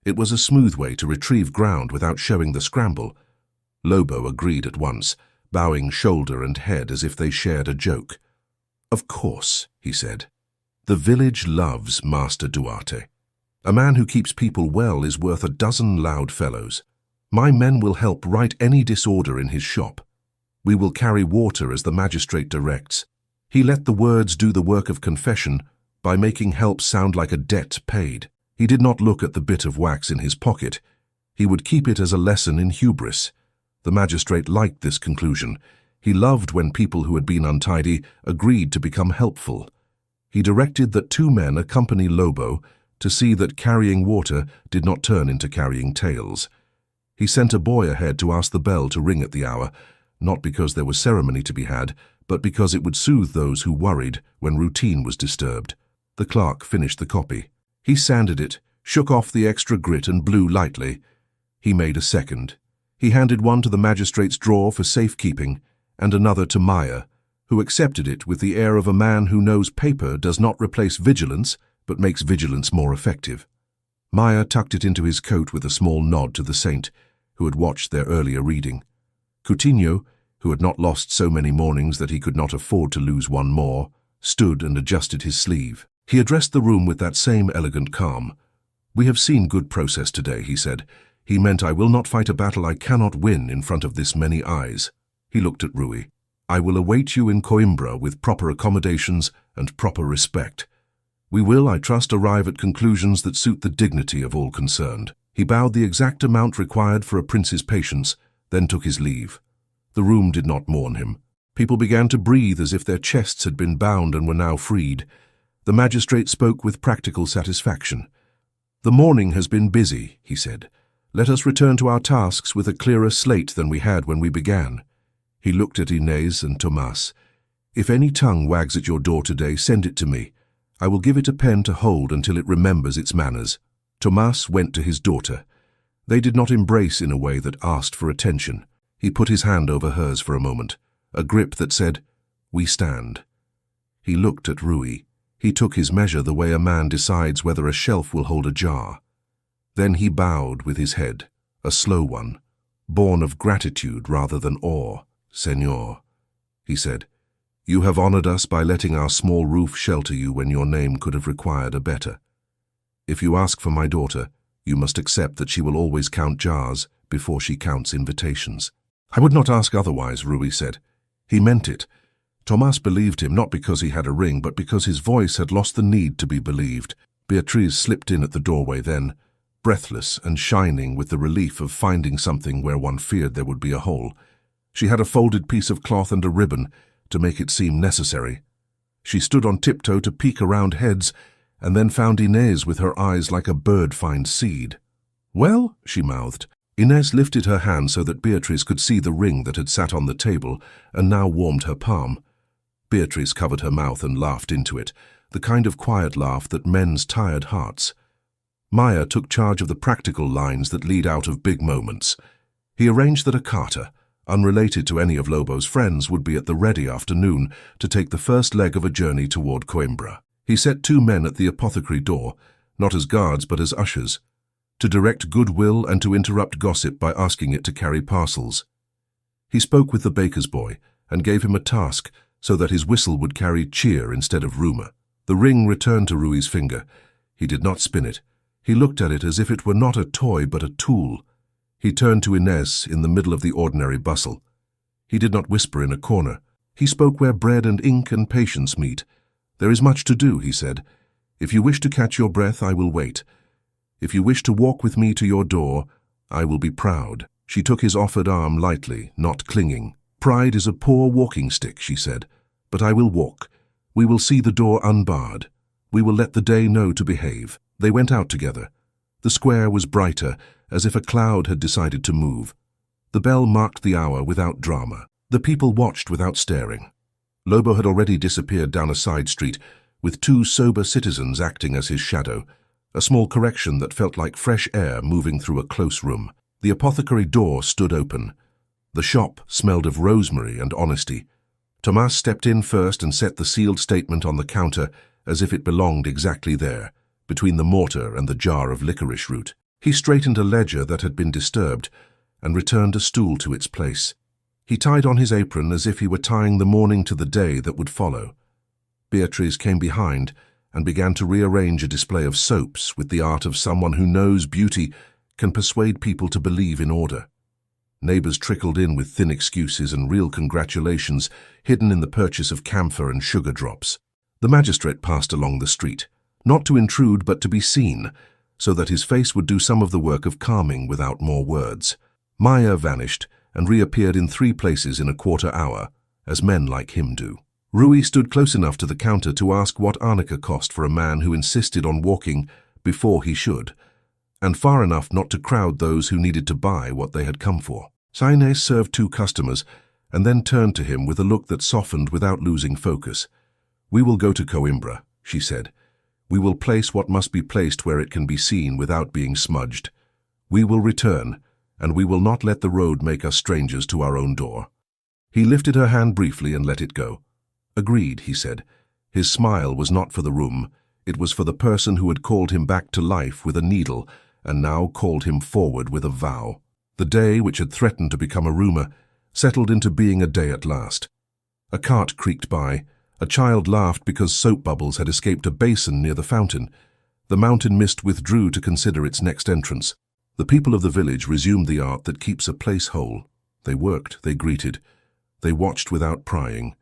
It was a smooth way to retrieve ground without showing the scramble. Lobo agreed at once, bowing shoulder and head as if they shared a joke. "Of course," he said. "The village loves Master Duarte. A man who keeps people well is worth a dozen loud fellows. My men will help right any disorder in his shop. We will carry water as the magistrate directs." He let the words do the work of confession by making help sound like a debt paid. He did not look at the bit of wax in his pocket. He would keep it as a lesson in hubris. The magistrate liked this conclusion. He loved when people who had been untidy agreed to become helpful. He directed that 2 men accompany Lobo to see that carrying water did not turn into carrying tales. He sent a boy ahead to ask the bell to ring at the hour, not because there was ceremony to be had, but because it would soothe those who worried when routine was disturbed. The clerk finished the copy. He sanded it, shook off the extra grit and blew lightly. He made a second. He handed one to the magistrate's drawer for safekeeping, and another to Maya, who accepted it with the air of a man who knows paper does not replace vigilance, but makes vigilance more effective. Maya tucked it into his coat with a small nod to the saint, who had watched their earlier reading. Coutinho, who had not lost so many mornings that he could not afford to lose one more, stood and adjusted his sleeve. He addressed the room with that same elegant calm. "We have seen good process today," he said. "He meant I will not fight a battle I cannot win in front of this many eyes." He looked at Rui. "I will await you in Coimbra with proper accommodations and proper respect. We will, I trust, arrive at conclusions that suit the dignity of all concerned." He bowed the exact amount required for a prince's patience, then took his leave. The room did not mourn him. People began to breathe as if their chests had been bound and were now freed. The magistrate spoke with practical satisfaction. "The morning has been busy," he said. "Let us return to our tasks with a clearer slate than we had when we began." He looked at Inez and Tomas. "If any tongue wags at your door today, send it to me. I will give it a pen to hold until it remembers its manners." Tomas went to his daughter. They did not embrace in a way that asked for attention. He put his hand over hers for a moment, a grip that said, "We stand." He looked at Rui. He took his measure the way a man decides whether a shelf will hold a jar. Then he bowed with his head, a slow one, born of gratitude rather than awe. "Señor," he said, "you have honored us by letting our small roof shelter you when your name could have required a better. If you ask for my daughter, you must accept that she will always count jars before she counts invitations." "I would not ask otherwise," Rui said. He meant it. Tomas believed him not because he had a ring, but because his voice had lost the need to be believed. Beatriz slipped in at the doorway then, breathless and shining with the relief of finding something where one feared there would be a hole. She had a folded piece of cloth and a ribbon to make it seem necessary. She stood on tiptoe to peek around heads, and then found Inez with her eyes like a bird finds seed. "Well," she mouthed. Inez lifted her hand so that Beatriz could see the ring that had sat on the table and now warmed her palm. Beatriz covered her mouth and laughed into it, the kind of quiet laugh that mends tired hearts. Maya took charge of the practical lines that lead out of big moments. He arranged that a carter, unrelated to any of Lobo's friends, would be at the ready afternoon to take the first leg of a journey toward Coimbra. He set 2 men at the apothecary door, not as guards but as ushers, to direct goodwill and to interrupt gossip by asking it to carry parcels. He spoke with the baker's boy and gave him a task so that his whistle would carry cheer instead of rumor. The ring returned to Rui's finger. He did not spin it. He looked at it as if it were not a toy but a tool. He turned to Inez in the middle of the ordinary bustle. He did not whisper in a corner. He spoke where bread and ink and patience meet, "There is much to do," he said. "If you wish to catch your breath, I will wait. If you wish to walk with me to your door, I will be proud." She took his offered arm lightly, not clinging. "Pride is a poor walking stick," she said, "but I will walk. We will see the door unbarred. We will let the day know to behave." They went out together. The square was brighter, as if a cloud had decided to move. The bell marked the hour without drama. The people watched without staring. Lobo had already disappeared down a side street, with 2 sober citizens acting as his shadow, a small correction that felt like fresh air moving through a close room. The apothecary door stood open. The shop smelled of rosemary and honesty. Tomas stepped in first and set the sealed statement on the counter as if it belonged exactly there, between the mortar and the jar of licorice root. He straightened a ledger that had been disturbed and returned a stool to its place. He tied on his apron as if he were tying the morning to the day that would follow. Beatrice came behind and began to rearrange a display of soaps with the art of someone who knows beauty can persuade people to believe in order. Neighbors trickled in with thin excuses and real congratulations hidden in the purchase of camphor and sugar drops. The magistrate passed along the street, not to intrude but to be seen, so that his face would do some of the work of calming without more words. Maya vanished and reappeared in 3 places in a quarter hour, as men like him do. Rui stood close enough to the counter to ask what arnica cost for a man who insisted on walking before he should, and far enough not to crowd those who needed to buy what they had come for. Inez served 2 customers and then turned to him with a look that softened without losing focus. "We will go to Coimbra," she said. "We will place what must be placed where it can be seen without being smudged. We will return, and we will not let the road make us strangers to our own door." He lifted her hand briefly and let it go. "Agreed," he said. His smile was not for the room. It was for the person who had called him back to life with a needle and now called him forward with a vow. The day, which had threatened to become a rumor, settled into being a day at last. A cart creaked by. A child laughed because soap bubbles had escaped a basin near the fountain. The mountain mist withdrew to consider its next entrance. The people of the village resumed the art that keeps a place whole. They worked, they greeted, they watched without prying,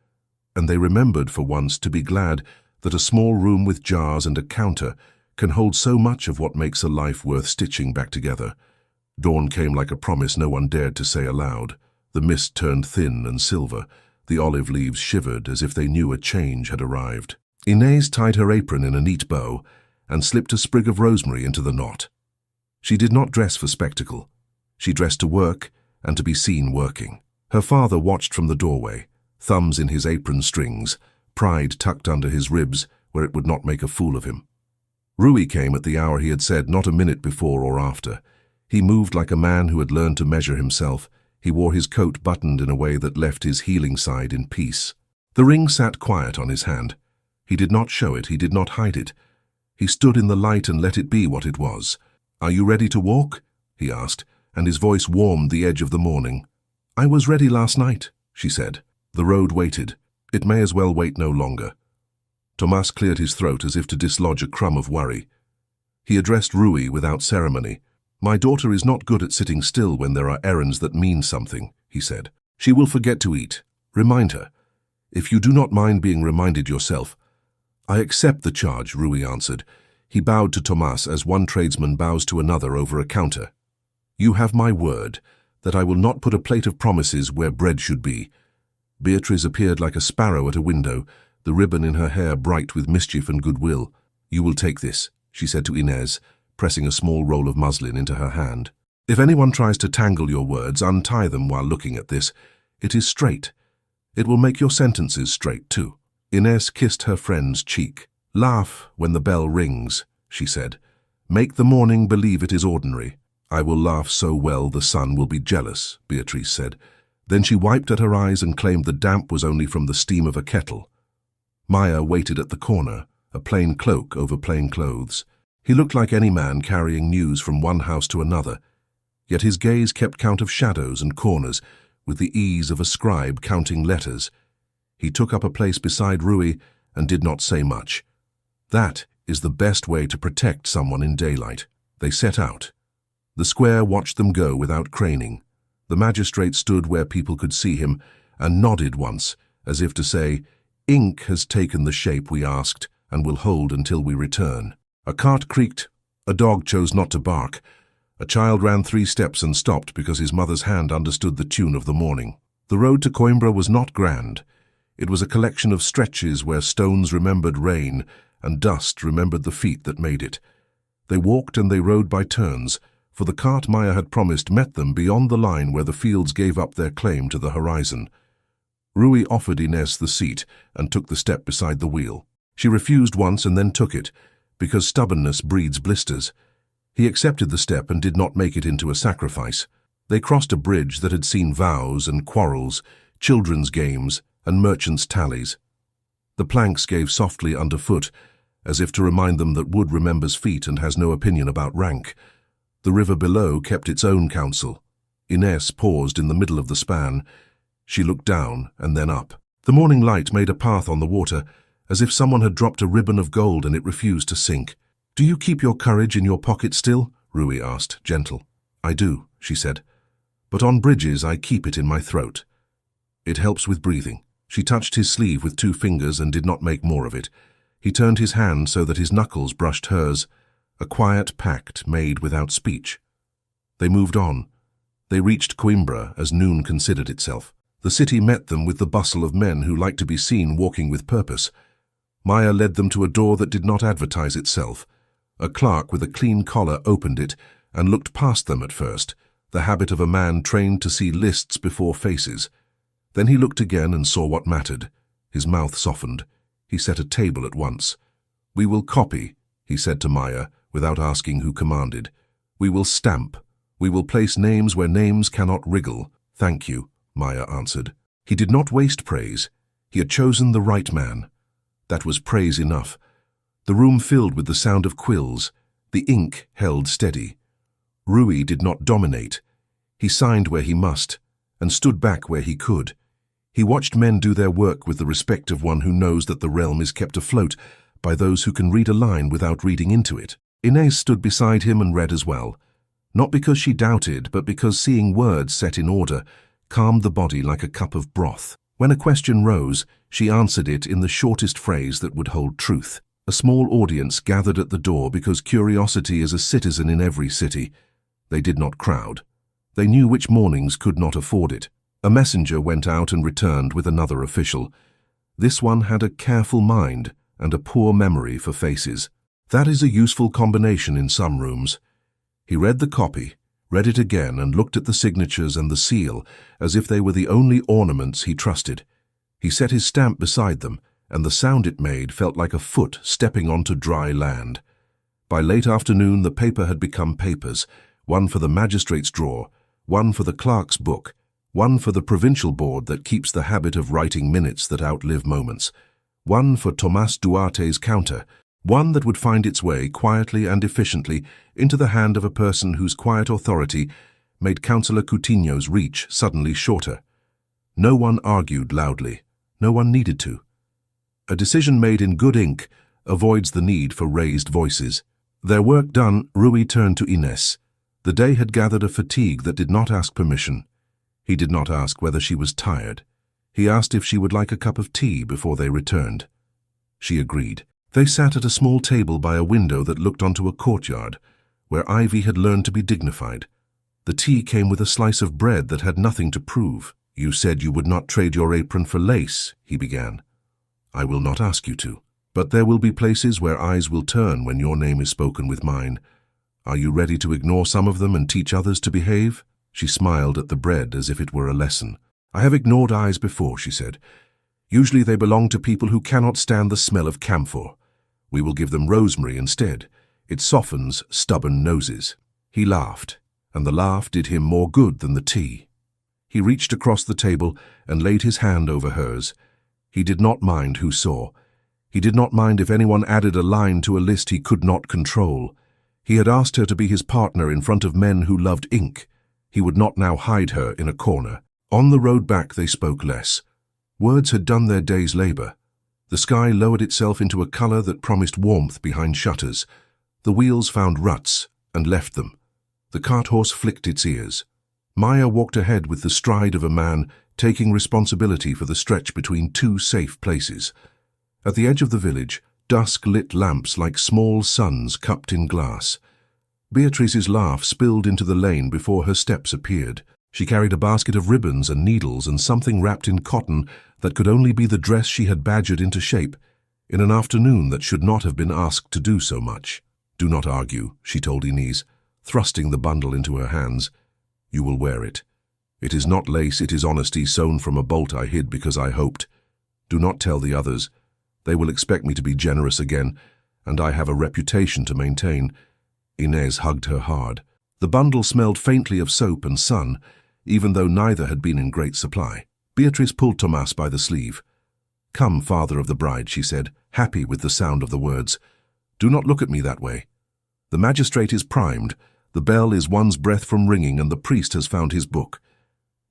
and they remembered for once to be glad that a small room with jars and a counter can hold so much of what makes a life worth stitching back together. Dawn came like a promise no one dared to say aloud. The mist turned thin and silver. The olive leaves shivered as if they knew a change had arrived. Inez tied her apron in a neat bow and slipped a sprig of rosemary into the knot. She did not dress for spectacle. She dressed to work and to be seen working. Her father watched from the doorway, thumbs in his apron strings, pride tucked under his ribs where it would not make a fool of him. Rui came at the hour he had said, not a minute before or after. He moved like a man who had learned to measure himself. He wore his coat buttoned in a way that left his healing side in peace. The ring sat quiet on his hand. He did not show it, he did not hide it. He stood in the light and let it be what it was. "Are you ready to walk?" he asked, and his voice warmed the edge of the morning. "I was ready last night," she said. The road waited. It may as well wait no longer. Tomas cleared his throat as if to dislodge a crumb of worry. He addressed Rui without ceremony. "My daughter is not good at sitting still when there are errands that mean something," he said. "She will forget to eat. Remind her. If you do not mind being reminded yourself." "I accept the charge," Rui answered. He bowed to Tomas as one tradesman bows to another over a counter. "You have my word that I will not put a plate of promises where bread should be." Beatrice appeared like a sparrow at a window, the ribbon in her hair bright with mischief and goodwill. "You will take this," she said to Inez, pressing a small roll of muslin into her hand. "If anyone tries to tangle your words, untie them while looking at this. It is straight. It will make your sentences straight, too." Inez kissed her friend's cheek. "Laugh when the bell rings," she said. "Make the morning believe it is ordinary." "I will laugh so well the sun will be jealous," Beatrice said. Then she wiped at her eyes and claimed the damp was only from the steam of a kettle. Maya waited at the corner, a plain cloak over plain clothes. He looked like any man carrying news from one house to another, yet his gaze kept count of shadows and corners with the ease of a scribe counting letters. He took up a place beside Rui and did not say much. That is the best way to protect someone in daylight. They set out. The square watched them go without craning. The magistrate stood where people could see him and nodded once, as if to say, Ink has taken the shape we asked and will hold until we return. A cart creaked. A dog chose not to bark. A child ran 3 steps and stopped because his mother's hand understood the tune of the morning. The road to Coimbra was not grand. It was a collection of stretches where stones remembered rain and dust remembered the feet that made it. They walked and they rode by turns, for the cart Maya had promised met them beyond the line where the fields gave up their claim to the horizon. Rui offered Inés the seat and took the step beside the wheel. She refused once and then took it, because stubbornness breeds blisters. He accepted the step and did not make it into a sacrifice. They crossed a bridge that had seen vows and quarrels, children's games and merchants' tallies. The planks gave softly underfoot, as if to remind them that wood remembers feet and has no opinion about rank. The river below kept its own counsel. Inés paused in the middle of the span. She looked down and then up. The morning light made a path on the water, as if someone had dropped a ribbon of gold and it refused to sink. "Do you keep your courage in your pocket still?" Rui asked, gentle. "I do," she said. "But on bridges I keep it in my throat. It helps with breathing." She touched his sleeve with 2 fingers and did not make more of it. He turned his hand so that his knuckles brushed hers, a quiet pact made without speech. They moved on. They reached Coimbra as noon considered itself. The city met them with the bustle of men who like to be seen walking with purpose. Maya led them to a door that did not advertise itself. A clerk with a clean collar opened it and looked past them at first, the habit of a man trained to see lists before faces. Then he looked again and saw what mattered. His mouth softened. He set a table at once. "We will copy," he said to Maya, without asking who commanded. "We will stamp. We will place names where names cannot wriggle." "Thank you," Maya answered. He did not waste praise. He had chosen the right man. That was praise enough. The room filled with the sound of quills. The ink held steady. Rui did not dominate. He signed where he must, and stood back where he could. He watched men do their work with the respect of one who knows that the realm is kept afloat by those who can read a line without reading into it. Inés stood beside him and read as well, not because she doubted, but because seeing words set in order calmed the body like a cup of broth. When a question rose, she answered it in the shortest phrase that would hold truth. A small audience gathered at the door because curiosity is a citizen in every city. They did not crowd. They knew which mornings could not afford it. A messenger went out and returned with another official. This one had a careful mind and a poor memory for faces. That is a useful combination in some rooms. He read the copy, read it again, and looked at the signatures and the seal as if they were the only ornaments he trusted. He set his stamp beside them, and the sound it made felt like a foot stepping onto dry land. By late afternoon, the paper had become papers, one for the magistrate's drawer, one for the clerk's book, one for the provincial board that keeps the habit of writing minutes that outlive moments, one for Tomás Duarte's counter, one that would find its way quietly and efficiently into the hand of a person whose quiet authority made Councillor Coutinho's reach suddenly shorter. No one argued loudly. No one needed to. A decision made in good ink avoids the need for raised voices. Their work done, Rui turned to Inés. The day had gathered a fatigue that did not ask permission. He did not ask whether she was tired. He asked if she would like a cup of tea before they returned. She agreed. They sat at a small table by a window that looked onto a courtyard, where Ivy had learned to be dignified. The tea came with a slice of bread that had nothing to prove. "You said you would not trade your apron for lace," he began. "I will not ask you to. But there will be places where eyes will turn when your name is spoken with mine. Are you ready to ignore some of them and teach others to behave?" She smiled at the bread as if it were a lesson. "I have ignored eyes before," she said. "Usually they belong to people who cannot stand the smell of camphor. We will give them rosemary instead. It softens stubborn noses." He laughed, and the laugh did him more good than the tea. He reached across the table and laid his hand over hers. He did not mind who saw. He did not mind if anyone added a line to a list he could not control. He had asked her to be his partner in front of men who loved ink. He would not now hide her in a corner. On the road back they spoke less. Words had done their day's labor. The sky lowered itself into a color that promised warmth behind shutters. The wheels found ruts and left them. The cart horse flicked its ears. Maya walked ahead with the stride of a man taking responsibility for the stretch between two safe places. At the edge of the village, dusk lit lamps like small suns cupped in glass. Beatrice's laugh spilled into the lane before her steps appeared. She carried a basket of ribbons and needles and something wrapped in cotton that could only be the dress she had badgered into shape in an afternoon that should not have been asked to do so much. "Do not argue," she told Inez, thrusting the bundle into her hands. "You will wear it. It is not lace, it is honesty sewn from a bolt I hid because I hoped. Do not tell the others. They will expect me to be generous again, and I have a reputation to maintain." Inez hugged her hard. The bundle smelled faintly of soap and sun, even though neither had been in great supply. Beatrice pulled Tomas by the sleeve. "Come, father of the bride," she said, happy with the sound of the words. "Do not look at me that way. The magistrate is primed, the bell is one's breath from ringing, and the priest has found his book.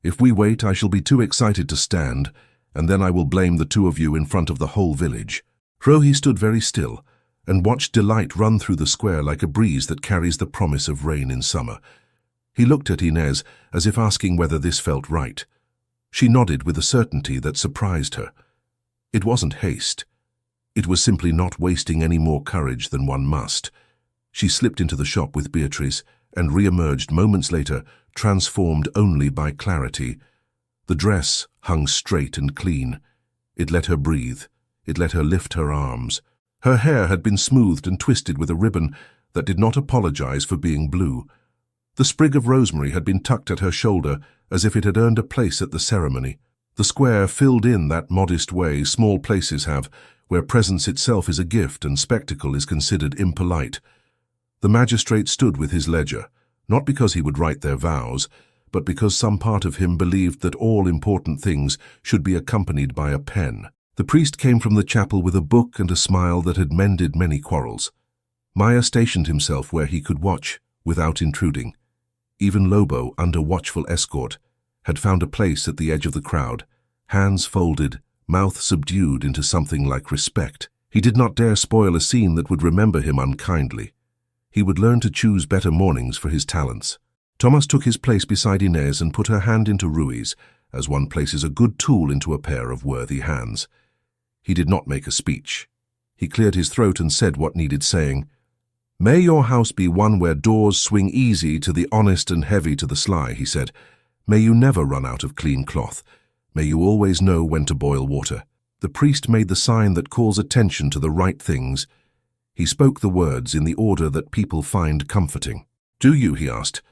If we wait, I shall be too excited to stand, and then I will blame the two of you in front of the whole village." Rohi stood very still and watched delight run through the square like a breeze that carries the promise of rain in summer. He looked at Inez as if asking whether this felt right. She nodded with a certainty that surprised her. It wasn't haste. It was simply not wasting any more courage than one must. She slipped into the shop with Beatrice and re-emerged moments later, transformed only by clarity. The dress hung straight and clean. It let her breathe. It let her lift her arms. Her hair had been smoothed and twisted with a ribbon that did not apologize for being blue. The sprig of rosemary had been tucked at her shoulder as if it had earned a place at the ceremony. The square filled in that modest way small places have, where presence itself is a gift and spectacle is considered impolite. The magistrate stood with his ledger, not because he would write their vows, but because some part of him believed that all important things should be accompanied by a pen. The priest came from the chapel with a book and a smile that had mended many quarrels. Maya stationed himself where he could watch, without intruding. Even Lobo, under watchful escort, had found a place at the edge of the crowd, hands folded, mouth subdued into something like respect. He did not dare spoil a scene that would remember him unkindly. He would learn to choose better mornings for his talents. Tomas took his place beside Inez and put her hand into Rui's, as one places a good tool into a pair of worthy hands. He did not make a speech. He cleared his throat and said what needed saying. "May your house be one where doors swing easy to the honest and heavy to the sly," he said. "May you never run out of clean cloth. May you always know when to boil water." The priest made the sign that calls attention to the right things. He spoke the words in the order that people find comforting. "Do you?" he asked,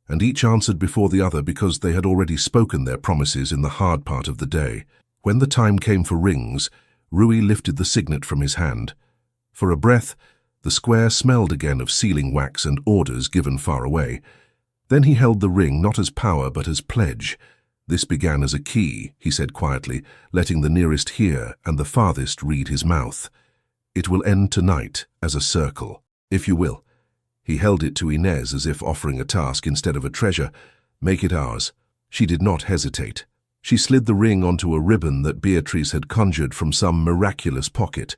and each answered before the other because they had already spoken their promises in the hard part of the day. When the time came for rings, Rui lifted the signet from his hand. For a breath, the square smelled again of sealing wax and orders given far away. Then he held the ring not as power but as pledge. "This began as a key," he said quietly, letting the nearest hear and the farthest read his mouth. "It will end tonight as a circle, if you will." He held it to Inez as if offering a task instead of a treasure. "Make it ours." She did not hesitate. She slid the ring onto a ribbon that Beatrice had conjured from some miraculous pocket.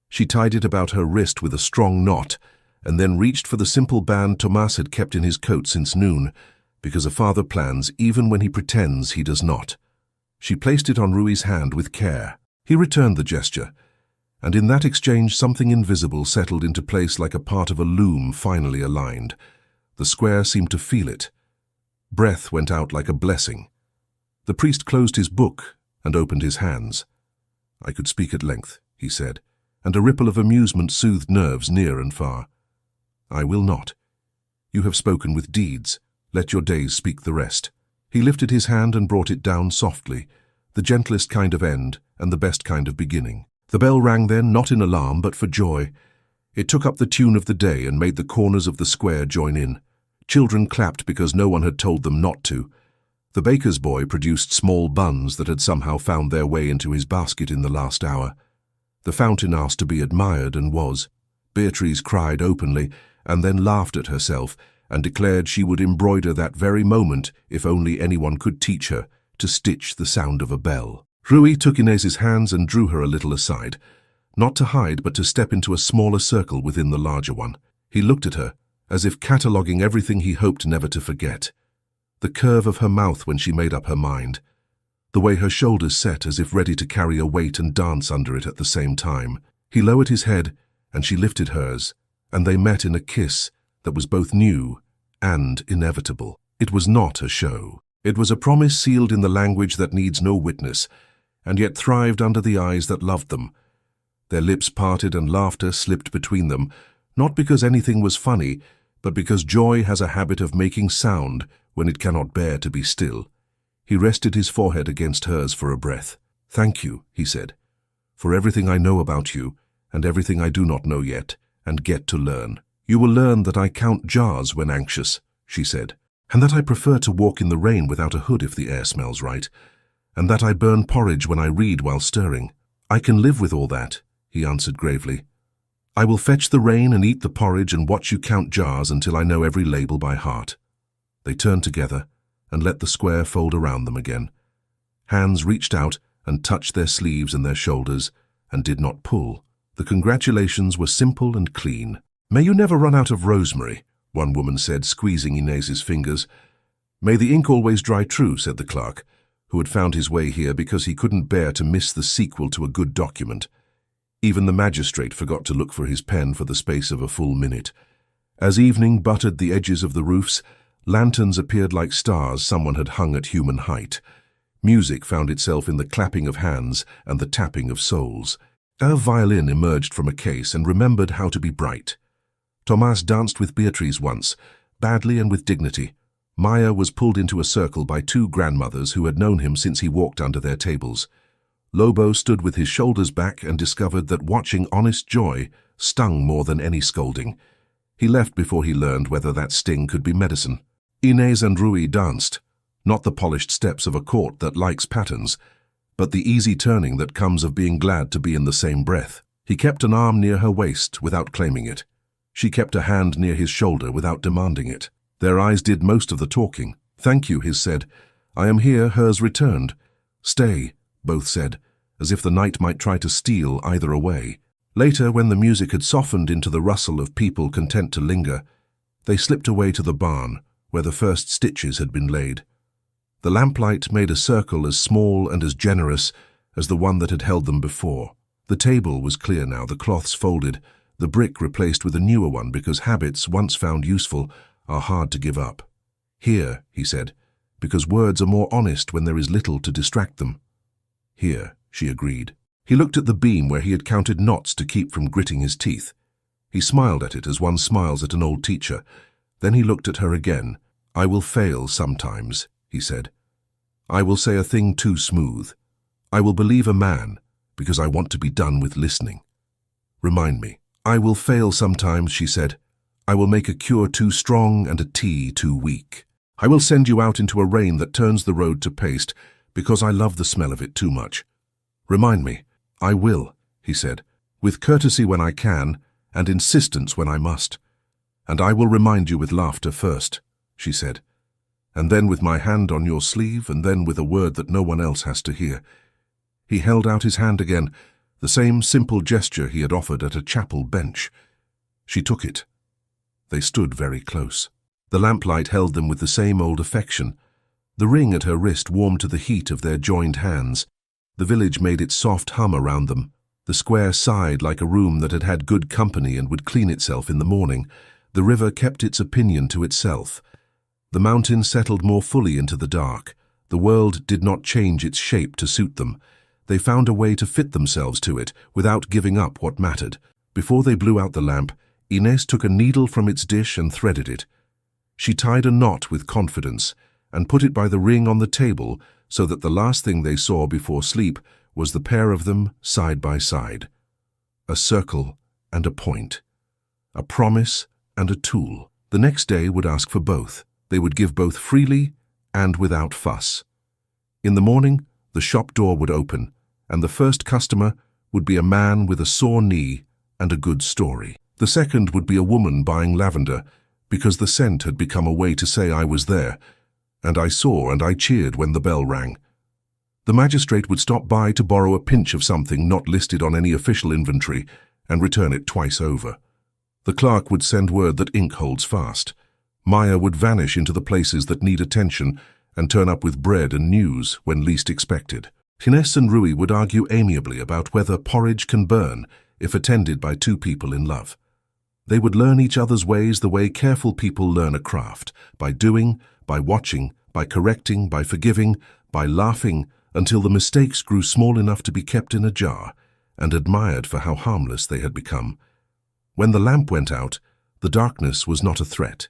She tied it about her wrist with a strong knot, and then reached for the simple band Tomas had kept in his coat since noon, because a father plans even when he pretends he does not. She placed it on Rui's hand with care. He returned the gesture, and in that exchange something invisible settled into place like a part of a loom finally aligned. The square seemed to feel it. Breath went out like a blessing. The priest closed his book and opened his hands. "I could speak at length," he said, and a ripple of amusement soothed nerves near and far. "I will not. You have spoken with deeds. Let your days speak the rest." He lifted his hand and brought it down softly, the gentlest kind of end and the best kind of beginning. The bell rang then, not in alarm but for joy. It took up the tune of the day and made the corners of the square join in. Children clapped because no one had told them not to. The baker's boy produced small buns that had somehow found their way into his basket in the last hour. The fountain asked to be admired and was. Beatrice cried openly and then laughed at herself and declared she would embroider that very moment if only anyone could teach her to stitch the sound of a bell. Rui took Inez's hands and drew her a little aside, not to hide but to step into a smaller circle within the larger one. He looked at her, as if cataloguing everything he hoped never to forget. The curve of her mouth when she made up her mind, the way her shoulders set as if ready to carry a weight and dance under it at the same time. He lowered his head, and she lifted hers, and they met in a kiss that was both new and inevitable. It was not a show. It was a promise sealed in the language that needs no witness, and yet thrived under the eyes that loved them. Their lips parted and laughter slipped between them, not because anything was funny, but because joy has a habit of making sound when it cannot bear to be still. He rested his forehead against hers for a breath. "Thank you," he said, "for everything I know about you and everything I do not know yet and get to learn." "You will learn that I count jars when anxious," she said, "and that I prefer to walk in the rain without a hood if the air smells right, and that I burn porridge when I read while stirring." "I can live with all that," he answered gravely. "I will fetch the rain and eat the porridge and watch you count jars until I know every label by heart." They turned together and let the square fold around them again. Hands reached out and touched their sleeves and their shoulders and did not pull. The congratulations were simple and clean. "May you never run out of rosemary," one woman said, squeezing Inez's fingers. "May the ink always dry true," said the clerk, who had found his way here because he couldn't bear to miss the sequel to a good document. Even the magistrate forgot to look for his pen for the space of a full minute. As evening buttered the edges of the roofs, lanterns appeared like stars someone had hung at human height. Music found itself in the clapping of hands and the tapping of soles. A violin emerged from a case and remembered how to be bright. Tomás danced with Beatriz once, badly and with dignity. Maya was pulled into a circle by two grandmothers who had known him since he walked under their tables. Lobo stood with his shoulders back and discovered that watching honest joy stung more than any scolding. He left before he learned whether that sting could be medicine. Inez and Rui danced, not the polished steps of a court that likes patterns, but the easy turning that comes of being glad to be in the same breath. He kept an arm near her waist without claiming it. She kept a hand near his shoulder without demanding it. Their eyes did most of the talking. "Thank you," his said. "I am here," hers returned. "Stay," both said, as if the night might try to steal either away. Later, when the music had softened into the rustle of people content to linger, they slipped away to the barn, where the first stitches had been laid. The lamplight made a circle as small and as generous as the one that had held them before. The table was clear now, the cloths folded, the brick replaced with a newer one because habits, once found useful, are hard to give up. "Here," he said, "because words are more honest when there is little to distract them." "Here," she agreed. He looked at the beam where he had counted knots to keep from gritting his teeth. He smiled at it as one smiles at an old teacher. Then he looked at her again. "I will fail sometimes," he said. "I will say a thing too smooth. I will believe a man because I want to be done with listening. Remind me." "I will fail sometimes," she said. "I will make a cure too strong and a tea too weak. I will send you out into a rain that turns the road to paste because I love the smell of it too much. Remind me." "I will," he said, "with courtesy when I can and insistence when I must. And I will remind you with laughter first," she said, "and then with my hand on your sleeve, and then with a word that no one else has to hear." He held out his hand again, the same simple gesture he had offered at a chapel bench. She took it. They stood very close. The lamplight held them with the same old affection. The ring at her wrist warmed to the heat of their joined hands. The village made its soft hum around them. The square sighed like a room that had had good company and would clean itself in the morning. The river kept its opinion to itself. The mountain settled more fully into the dark. The world did not change its shape to suit them. They found a way to fit themselves to it without giving up what mattered. Before they blew out the lamp, Inez took a needle from its dish and threaded it. She tied a knot with confidence and put it by the ring on the table so that the last thing they saw before sleep was the pair of them side by side. A circle and a point. A promise and a tool. The next day would ask for both. They would give both freely and without fuss. In the morning, the shop door would open, and the first customer would be a man with a sore knee and a good story. The second would be a woman buying lavender, because the scent had become a way to say I was there, and I saw and I cheered when the bell rang. The magistrate would stop by to borrow a pinch of something not listed on any official inventory and return it twice over. The clerk would send word that ink holds fast. Maya would vanish into the places that need attention, and turn up with bread and news when least expected. Ines and Rui would argue amiably about whether porridge can burn if attended by two people in love. They would learn each other's ways the way careful people learn a craft, by doing, by watching, by correcting, by forgiving, by laughing, until the mistakes grew small enough to be kept in a jar and admired for how harmless they had become. When the lamp went out, the darkness was not a threat.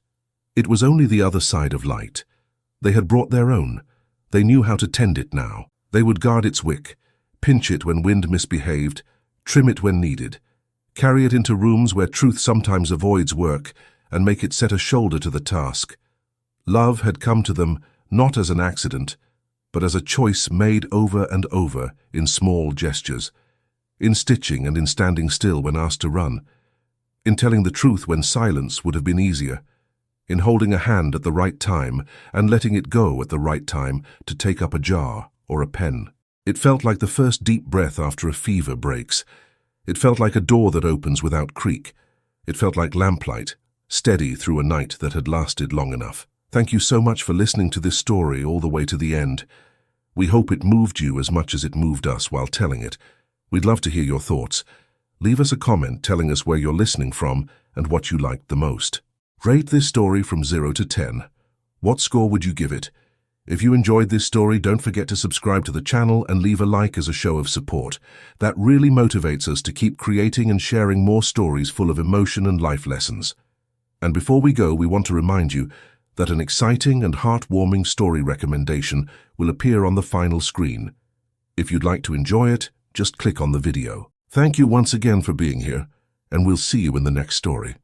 It was only the other side of light. They had brought their own. They knew how to tend it now. They would guard its wick, pinch it when wind misbehaved, trim it when needed, carry it into rooms where truth sometimes avoids work, and make it set a shoulder to the task. Love had come to them not as an accident, but as a choice made over and over in small gestures, in stitching and in standing still when asked to run, in telling the truth when silence would have been easier, in holding a hand at the right time and letting it go at the right time to take up a jar or a pen. It felt like the first deep breath after a fever breaks. It felt like a door that opens without creak. It felt like lamplight, steady through a night that had lasted long enough. Thank you so much for listening to this story all the way to the end. We hope it moved you as much as it moved us while telling it. We'd love to hear your thoughts. Leave us a comment telling us where you're listening from and what you liked the most. Rate this story from 0 to 10. What score would you give it? If you enjoyed this story, don't forget to subscribe to the channel and leave a like as a show of support. That really motivates us to keep creating and sharing more stories full of emotion and life lessons. And before we go, we want to remind you that an exciting and heartwarming story recommendation will appear on the final screen. If you'd like to enjoy it, just click on the video. Thank you once again for being here, and we'll see you in the next story.